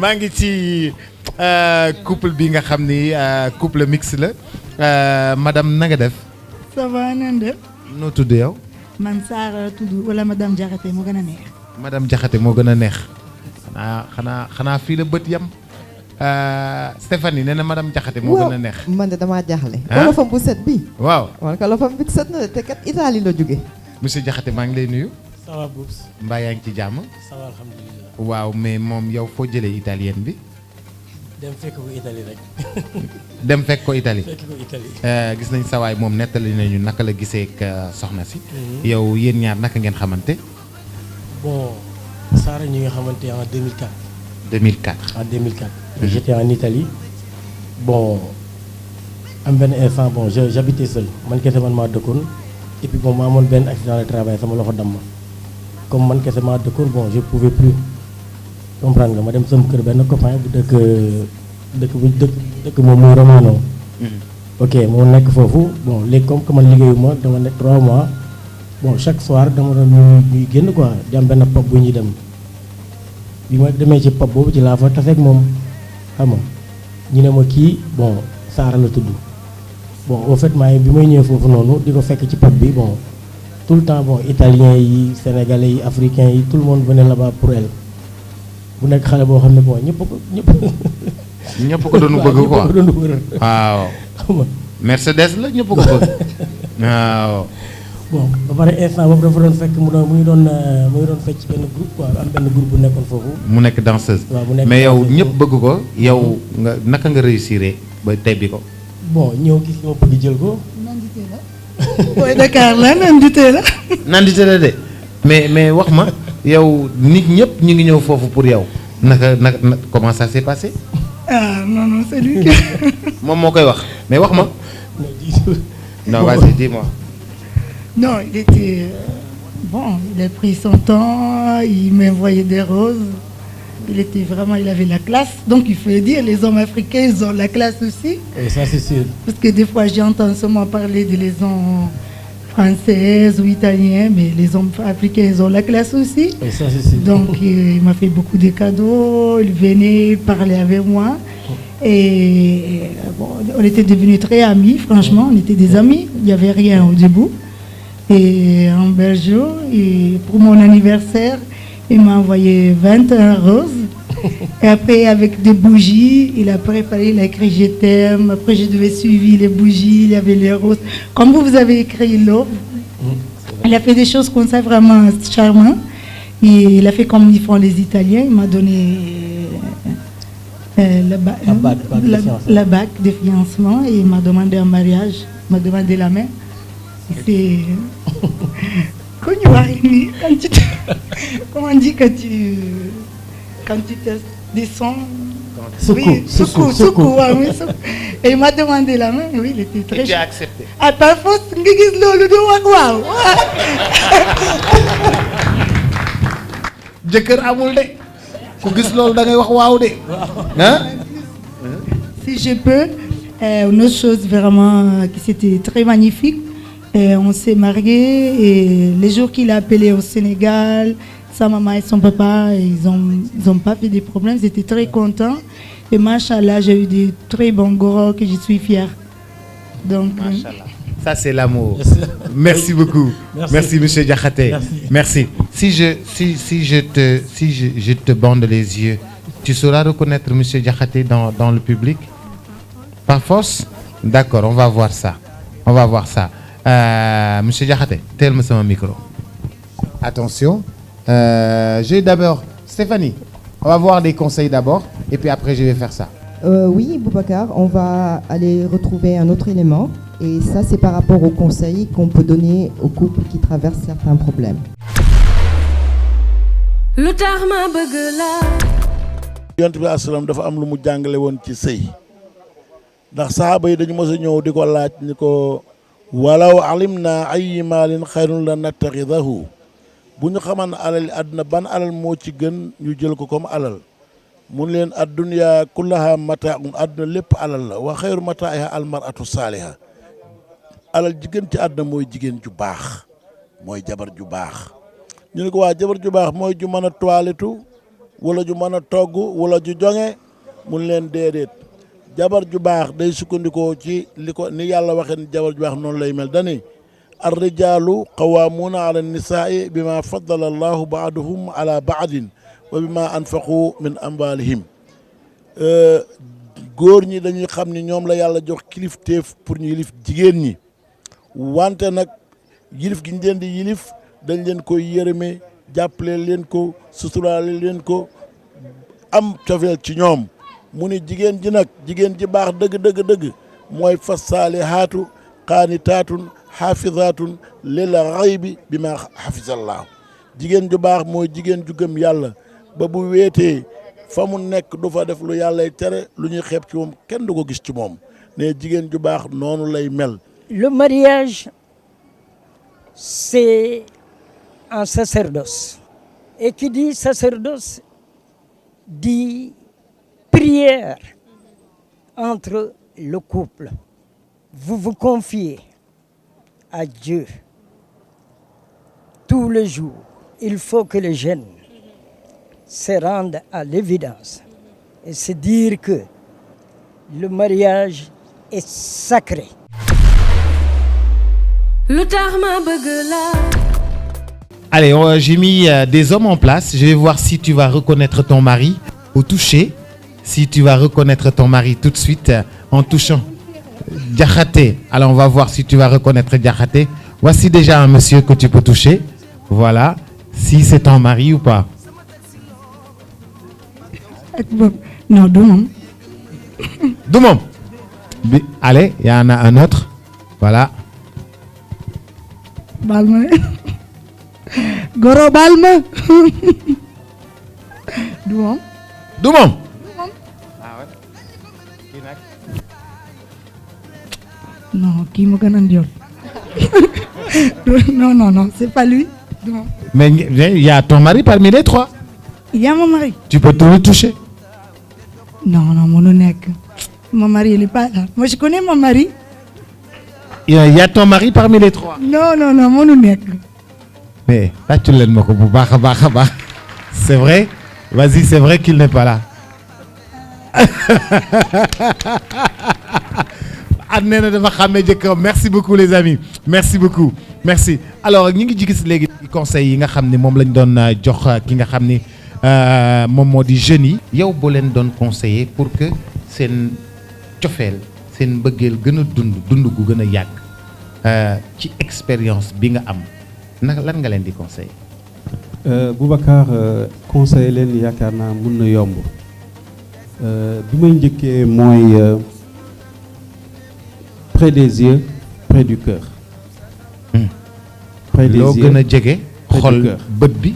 maa ngi ci couple bi nga xam ni couple mixte la madame na nga def. ça va nan def. noo tudd yow. man Sarr tudd wala madame Diakhaté moo gën a neex. madame Diakhaté moo gën a neex xanaa fii la bët yam Stéphanie nee na madame Diakhaté moo gën a neex. man de damaa jaaxle. wolofam bu set bi. waaw man ko wolofam bi set na te kat Italie la jóge. monsieur Diakhaté maa ngi lay nuyu. ça va Boubs. mbaa yaa ngi ci jàmm. ça va alhamdulilah. waaw mais moom yow foo jëlee italienne bi. dem fekk ko Italie rek. dem fekk ko Italie. fekk ko Italie. gis nañ sawaay moom nettali nañu naka la gisee ak soxna si. yow yéen ñaar naka ngeen xamante. bon Sarr ñu nga xamante en 2004. 2004. en 2004. j'étais en Italie. bon am benn instant bon j'habitais seul man kese man maa dëkkoon et puis bon ma amoon benn accident de travail sama loxo damm comme man kese maa dëkkoon bon je pouvais plus comprendre nga ma dem sama kër benn copain bu dëkk moom muy Romano. ok moo nekk foofu bon léegi comme que man liggéeyuma dama nekk 3 mois bon chaque soir dama doon ñuy génn quoi di am benn pub bu ñuy dem bi ma demee ci pub boobu ci laa fa taseeg moom xam nga ñu ne ma kii bon Sarr la tudd bon au fait maa bi may ñëwee foofu noonu di ko fekk ci pub bi bon tout le temps bon italiens yi sénégalais yi africains yi tout le monde venait là-bas pour elle bu nekk xale boo xam ne bon ñëpp ko doon bëgg quoi waaw. xam nga Mercedes la ñëpp ko bëgg waaw. bon ba pare instant boobu dafa doon fekk mu ngi doon fecc ci benn groupe quoi am benn groupe bu nekkoon foofu. mu nekk danseuse. waaw mu nekk mais yow ñëpp bëgg ko yow nga naka nga réussir ba tebbi ko. bon ñëw gis nga ma bëgg jël ko. nandite la. booy Dakar la nandite la. nandite la de mais wax ma yow nit ñëpp ñu ngi ñëw foofu pour yow naka comment ça s'est passé. ah non c'est lui. moom moo koy wax mais wax ma. non vas-y dis-moi. non il était bon il a pris son temps il m'envoyait des roses il avait la classe donc il faut dire les hommes africains ils ont la classe aussi. et ça c'est sûr. parce que des fois j'entends seulement parler de les hommes françaises ou italiens mais les hommes africains ils ont la classe aussi. et ça c'est sûr. donc il m'a fait beaucoup de cadeaux il venait parler avec moi et bon on était devenus très amis franchement on était des amis il n'y avait rien au début. Et un bel jour, et pour mon anniversaire, il m'a envoyé 21 roses. Et après, avec des bougies, il a préparé, il a écrit « Je t'aime ». Après, je devais suivre les bougies, il y avait les roses. Comme vous avez écrit « Love », il a fait des choses comme ça, vraiment charmantes. Et il a fait comme ils font les Italiens. Il m'a donné la bague de fiancement et il m'a demandé un mariage. Il m'a demandé la main. C'est comment on dit quand tu te descends. Soukou. Oui, et il m'a demandé la main, oui, il était très. Et tu as accepté. Ah, par force, waaw. jëkkër amul de ku gis loolu da ngay wax waaw de. Si je peux, une autre chose vraiment qui c'était très magnifique. Et on s'est mariés et les jours qu'il a appelé au Sénégal, sa maman et son papa, ils ont pas fait des problèmes, ils étaient très contents. Et machallah, j'ai eu des très bons gros que je suis fière. Donc, machallah. Ça c'est l'amour. Merci beaucoup. Merci monsieur Diakhaté. Merci. Si je te bande les yeux, tu sauras reconnaître monsieur Diakhaté dans le public? Par force? D'accord, on va voir ça. Monsieur Diakhaté, telle-moi sur mon micro. Attention. J'ai d'abord Stéphanie. On va voir des conseils d'abord et puis après je vais faire ça. Oui, Boubacar, on va aller retrouver un autre élément et ça c'est par rapport aux conseils qu'on peut donner aux couples qui traversent certains problèmes. lu tax ma bëgg la. Yonent bi asalaam dafa am lu mu jàngale woon ci sëy ndax saxaaba yi dañu mos a ñëw di ko laaj ni ko walaw alimna ay maalin xayrun la nattaxidahu bu ñu xaman alal àdduna ban alal moo ci gën ñu jël ko comme alal mun leen addunya kullaha mataaun àdduna lépp alal la wa xayru mataa'iha almaratu saaliha alal ji gën ci àdduna mooy jigéen ju baax mooy jabar ju baax ñu ne ko waa jabar ju baax mooy ju mën a toiletu wala ju mën a togg wala ju jonge mun leen déedéet jabar ju baax day sukkandikoo ci li ko ni yàlla waxee ni jabar ju baax noonu lay mel dani ar-rijaalu qawwaamuuna ala nisaa'i bima faddala allahu ba'dahum ala ba'din wa bima anfaqu min amwaalihim góor ñi dañuy xam ni ñoom la yàlla jox kilifteef pour ñu yilif jigéen ñi wante nag yilif gi ñu leen di yilif dañ leen koy yërëme jàppale leen ko suturaale leen ko am cofeel ci ñoom mu ni jigéen ji nag jigéen ji baax dëgg mooy fas saalihaatu qaanitaatun xaafizaatun lil xaybi bi ma xafizallahu jigéen ju baax mooy jigéen ju gëm yàlla ba bu weetee fa mu nekk du fa def lu yàllay tere lu ñuy xeeb ci moom kenn du ko gis ci moom ne jigéen ju baax noonu lay mel. Le mariage, c'est un sacerdoce. Et qui dit sacerdoce dit prière entre le couple. Vous vous confiez à Dieu tous les jours. Il faut que les jeunes se rendent à l'évidence et se dire que le mariage est sacré. Allez, j'ai mis des hommes en place. Je vais voir si tu vas reconnaître ton mari au toucher. Si tu vas reconnaître ton mari tout de suite en touchant Diakhaté. Alors, on va voir si tu vas reconnaître Diakhaté. Voici déjà un monsieur que tu peux toucher. Voilà. Si c'est ton mari ou pas. Non, Doumom. Doumom. Allez, il y en a un autre. Voilà. Balma. Goro Balma. Doumom. Doumom. Non, qui me gagne Dieu. Non, c'est pas lui. Doumom. Mais il y a ton mari parmi les trois. Il y a mon mari. Tu peux tout le toucher. Non, mon honnête. Mon mari, il n'est pas là. Moi, je connais mon mari. Il y a ton mari parmi les trois. Non, mon honnête. Mais là, tu l'aimes beaucoup. C'est vrai? Vas-y, c'est vrai qu'il n'est pas là. Merci beaucoup les amis. Merci beaucoup. Merci. Alors, ñu ngi gis léegi conseils yi nga xam ne moom lañ doon jox ki nga xam ni moom moo di jeunes yi. yow boo leen doon conseiller pour que seen cofeel seen mbëggeel gën a dund gu gën a yàgg ci expérience bi nga am naka lan nga leen di conseiller. Boubacar conseiller leen yaakaar naa mun na yomb bi may njëkkee mooy près des yeux près du cœur. près des yeux loo gën a jege xol bët bi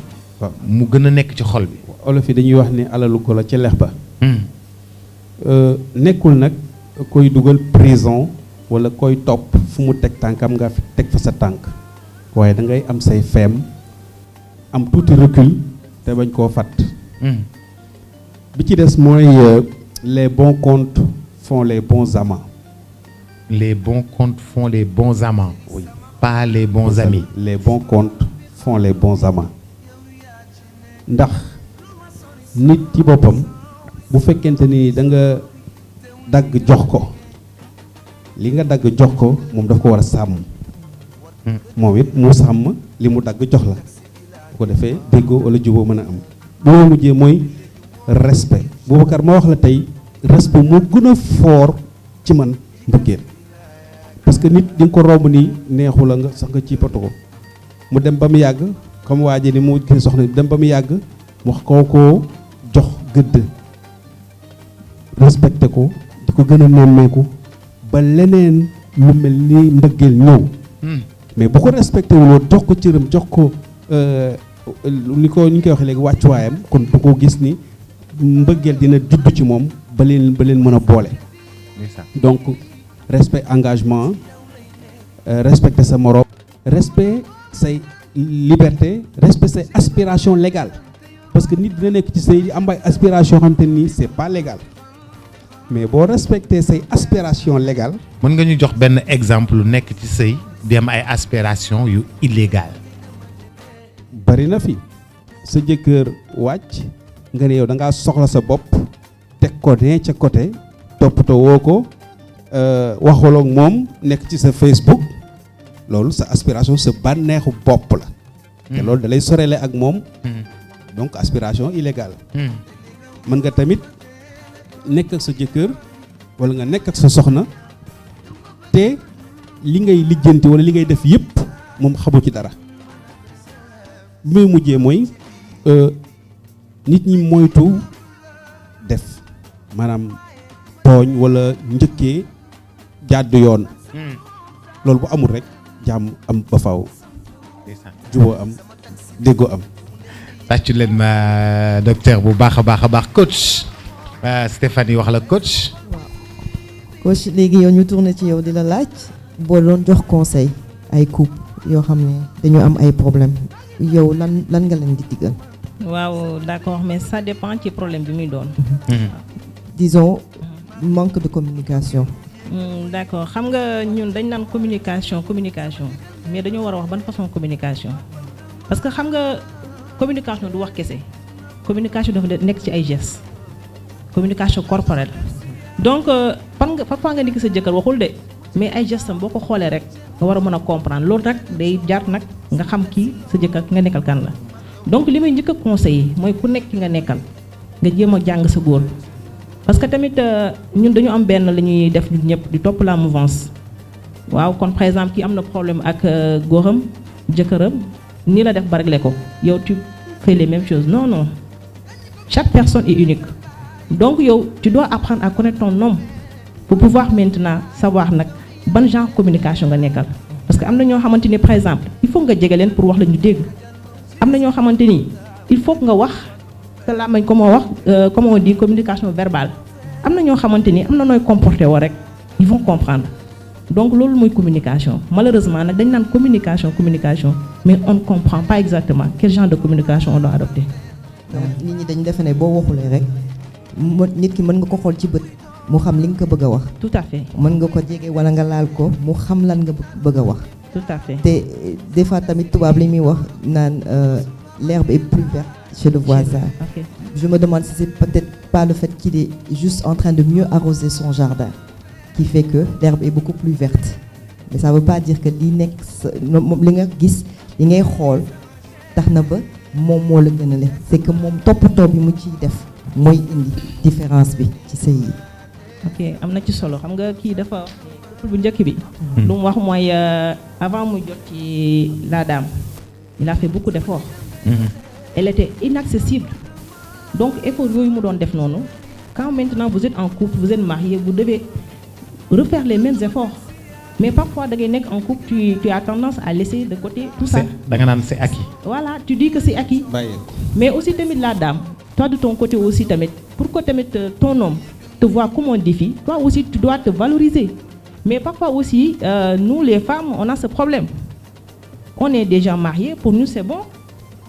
mu gën a nekk ci xol bi. olof yi dañuy wax ni alalu golo ca lex ba. nekkul nag koy dugal prison wala koy topp fu mu teg tànkam nga teg fa sa tànk waaye da ngay am say feem am tuuti recul te bañ koo fàtt. bi ci des mooy les bons comptes font les bons amants. Les bons comptes font les bons amants. Oui. Pas les bons amis. Les bons comptes font les bons amants. ndax nit ci boppam bu fekkente ni da nga dagg jox ko li nga dagg jox ko moom daf ko war a sàmm. moom it mu sàmm li mu dagg jox la bu ko defee déggoo wala juboo mën a am. bu ma mujjee mooy respect. Boubacar ma wax la tey respect moo gën a fort ci man mbëggeel parce que nit di nga ko romb nii neexu la nga sax nga ci poto ko mu dem ba mu yàgg comme waa ji ni mu gis soxna dem ba mu yàgg mu wax koo jox gëdd respecté ko di ko gën a nemmeeku ba leneen lu mel ni mbëggeel ñëw. mais bu ko respecté wuloo jox ko cëram jox ko ni ko ñu koy waxee léegi wàccuwaayam kon du ko gis ni mbëggeel dina judd ci moom ba leen mën a boole. donc respect engagement respecter sa morom respect say liberté respect say aspiration légale parce que nit dina nekk ci sëy di am ay aspiration xam te nii c'est pas légal mais boo respecter say aspiration légale. mën nga ñu jox benn exemple lu nekk ci sëy di am ay aspiration yu illégal. bari na fi sa jëkkër wàcc nga ne yow da ngaa soxla sa bopp teg ko ne ca côté toppatoo woo ko waxuloo ak moom nekk ci sa Facebook loolu sa aspiration sa bànneexu bopp la. te loolu da lay sorele ak moom. donc aspiration illégale. mën nga tamit nekk ak sa jëkkër wala nga nekk ak sa soxna te li ngay lijjanti wala li ngay def yépp moom xamu ci dara. bi muy mujjee mooy nit ñi moytu def maanaam tooñ wala njëkkee jàdd yoon. loolu bu amul rek jàmm am ba faaw. juboo am déggoo am. tàccu leen ma docteur bu baax a baax coach Stéphanie wax la coach. coach léegi yow ñu tourné ci yow di la laaj boo doon jox conseil ay couple yoo xam ne dañu am ay problème yow lan nga leen di digal. waaw d'accord mais ça dépend ci problème bi muy doon. disons manque de communication. d'accord xam nga ñun dañ naan communication mais dañoo war a wax ban façon communication parce que xam nga communication du wax kese communication dafa nekk ci ay gestes communication corporelle donc parfois nga nekk sa jëkkër waxul de mais ay gestes am boo ko xoolee rek nga war a mën a comprendre loolu rek day jaar nag nga xam kii sa jëkkër nga nekkal kan la donc li may njëkk a conseiller mooy ku nekk ki nga nekkal nga jéem a jàng sa góor parce que tamit ñun dañu am benn la ñuy def ñun ñëpp di topp la mouvance waaw kon par exemple kii am na problème ak góoram jëkkëram nii la def ba réglé ko yow tu fais les mêmes choses non chaque personne est unique donc yow tu dois apprendre à connaître ton homme pour pouvoir maintenant savoir nag ban genre communication nga nekkal parce que am na ñoo xamante ni par exemple il faut nga jege leen pour wax la ñu dégg am na ñoo xamante ni il faut nga wax sa làmmiñ comme on dit communication verbale am na ñoo xamante ni am na nooy comporté woo rek ils vont comprendre donc loolu mooy communication malheureusement nag dañ naan communication mais on ne comprend pas exactement quel genre de communication on doit adopter. nit ñi dañ defe ne boo waxulee rek nit ki mën nga ko xool ci bët mu xam li nga ko bëgg a wax. tout à fait mën nga ko jege wala nga laal ko mu xam lan nga bëgg a wax. tout à fait te des fois tamit tubaab li muy wax naan l'herbe est plus verte chez le voisin. Okay. Je me demande si c'est peut-être pas le fait qu'il est juste en train de mieux arroser son jardin qui fait que l'herbe est beaucoup plus verte mais ça veut pas dire que li nekk li nga gis li ngay xool tax na ba moom moo la gën a le c'est que moom toppatoo bi mu ciy def mooy indi différence bi ci sëy yi. ok am na ci solo xam nga kii dafa couple bu njëkk bi. lu mu wax mooy avant muy jot ci la dame il a fait beaucoup d'efforts. Elle était inaccessible donc effort yooyu mu doon def noonu quand maintenant vous êtes en couple vous êtes marié vous devez refaire les mêmes efforts mais parfois da ngay nekk en couple tu as tendance à laisser de côté tout ça. da nga naan c'est acquis. voilà tu dis que c'est acquis. mais aussi tamit la dame toi de ton côté aussi tamit pour que tamit ton homme te voit comme un défi toi aussi tu dois te valoriser mais parfois aussi nous les femmes on a ce problème on est déjà mariés pour nous c'est bon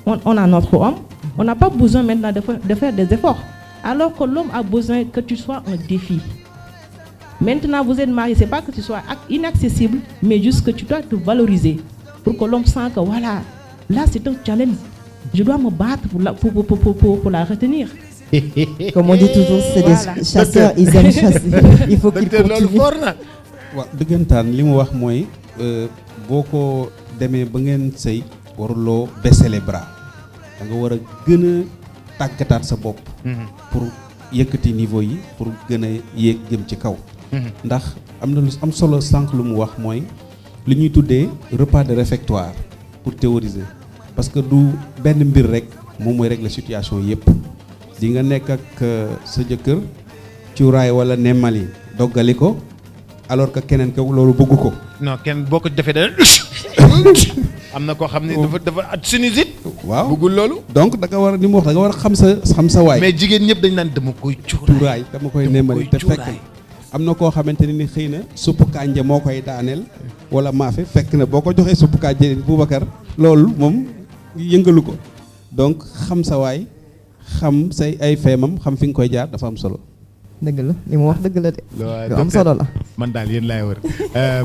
on a notre homme on n'a pas besoin maintenant de faire des efforts alors que l'homme a besoin que tu sois un défi. Maintenant vous êtes mariés c'est pas que tu sois inaccessible mais juste que tu dois te valoriser pour que l'homme sent que voilà là c'est un challenge je dois me battre pour la retenir. Comme on dit toujours c'est des chasseurs ils aiment chasser il faut qu'ils continuent. waaw dëggantaan li mu wax mooy boo ko demee ba ngeen sëy waruloo baisser les bras da nga war a gën a tàggataat sa bopp pour yëkkati niveau yi pour gën a yéeg jëm ci kaw ndax am na lu am solo sànq lu mu wax mooy li ñuy tuddee repas de réfectoire pour théoriser parce que du benn mbir rek moom mooy régler situation yépp di nga nekk ak sa jëkkër cuuraay wala nemmali doggali ko alors que keneen ko loolu bëggu ko. non kenn boo ko defee dana am na koo xam ne dafa sinusite. waaw bëggul loolu. donc da nga war a ni mu wax da nga war a xam sa waay. mais jigéen ñëpp dañ naan dama koy cuuraay dama koy nemmali te fekk am na koo xamante ne ni xëy na suppu kànja moo koy daaneel wala maafe fekk na boo ko joxee suppu kànja Boubacar loolu moom yëngalu ko donc xam sa waay xam say ay feemam xam fi nga koy jaar dafa am solo. dëgg la li mu wax dëgg la de. lu am solo la. man daal yéen laay wër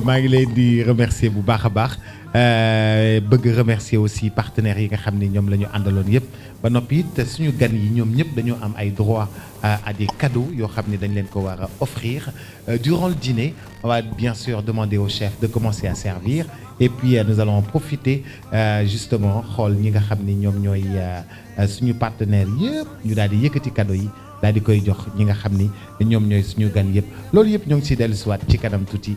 maa ngi leen di remercier bu baax a baax bëgg remercier aussi partenaires yi nga xam ne ñoom la ñu àndaloon yëpp ba noppi it suñu gan yi ñoom ñëpp dañoo am ay droits à des cadeaux yoo xam ne dañ leen ko war a offrir durant le dîner on va bien sûr demander au chef de commencer à servir et puis nous allons en profiter justement xool ñi nga xam ne ñoom ñooy suñu partenaires yëpp ñu daal di yëkkati cadeaux yi. daal di koy jox ñi nga xam ni ñoom ñooy suñu gan yëpp loolu yëpp ñoo ngi si dellu siwaat ci kanam tuuti.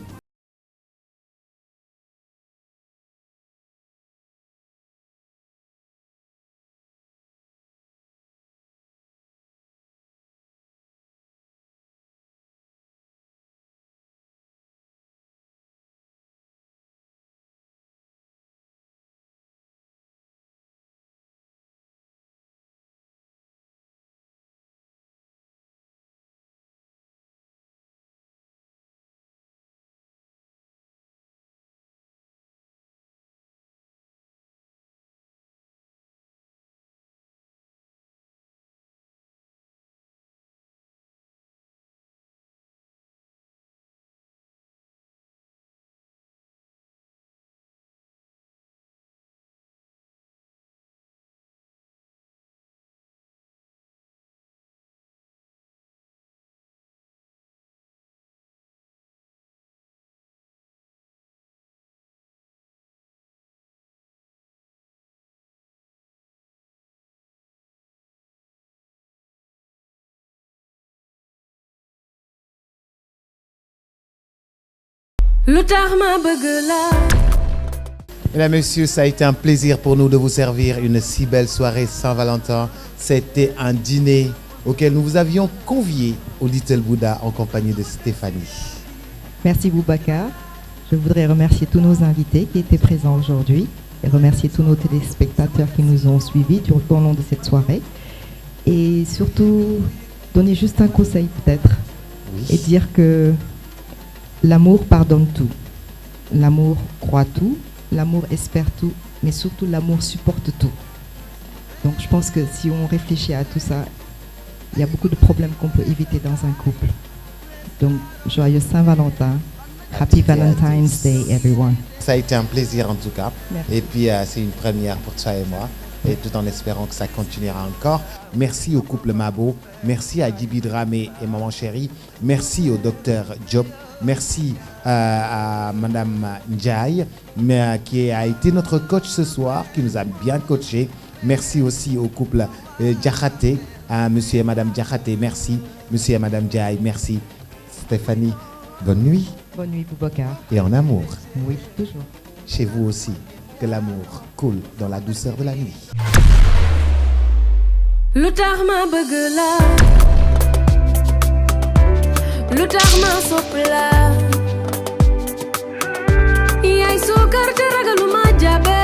Mesdames, Messieurs, ça a été un plaisir pour nous de vous servir une si belle soirée Saint-Valentin. C'était un dîner auquel nous vous avions convié au Little Buddha en compagnie de Stéphanie. Merci Boubacar. Je voudrais remercier tous nos invités qui étaient présents aujourd'hui et remercier tous nos téléspectateurs qui nous ont suivis tout au long de cette soirée. Et surtout, donner juste un conseil peut-être et dire que l'amour pardonne tout, l'amour croit tout, l'amour espère tout, mais surtout l'amour supporte tout. Donc je pense que si on réfléchit à tout ça, il y a beaucoup de problèmes qu'on peut éviter dans un couple. Donc joyeux Saint-Valentin, Happy Valentine's Day everyone. Ça a été un plaisir en tout cas. Merci. Et puis c'est une première pour toi et moi. Et tout en espérant que ça continuera encore. Merci au couple Mabo, merci à Djibi Dramé et Maman Chérie, merci au docteur Diop, merci à Madame Ndiaye, qui a été notre coach ce soir, qui nous a bien coaché. Merci aussi au couple Diakhaté, à Monsieur et Madame Diakhaté, merci. Monsieur et Madame Ndiaye, merci. Stéphanie, bonne nuit. Bonne nuit Boubacar. Et en amour. Oui, toujours. Chez vous aussi. Que l'amour coule dans la douceur de la nuit. lu tax ma bëgg la lu tax ma sopp la yaay suukar te ragaluma jabe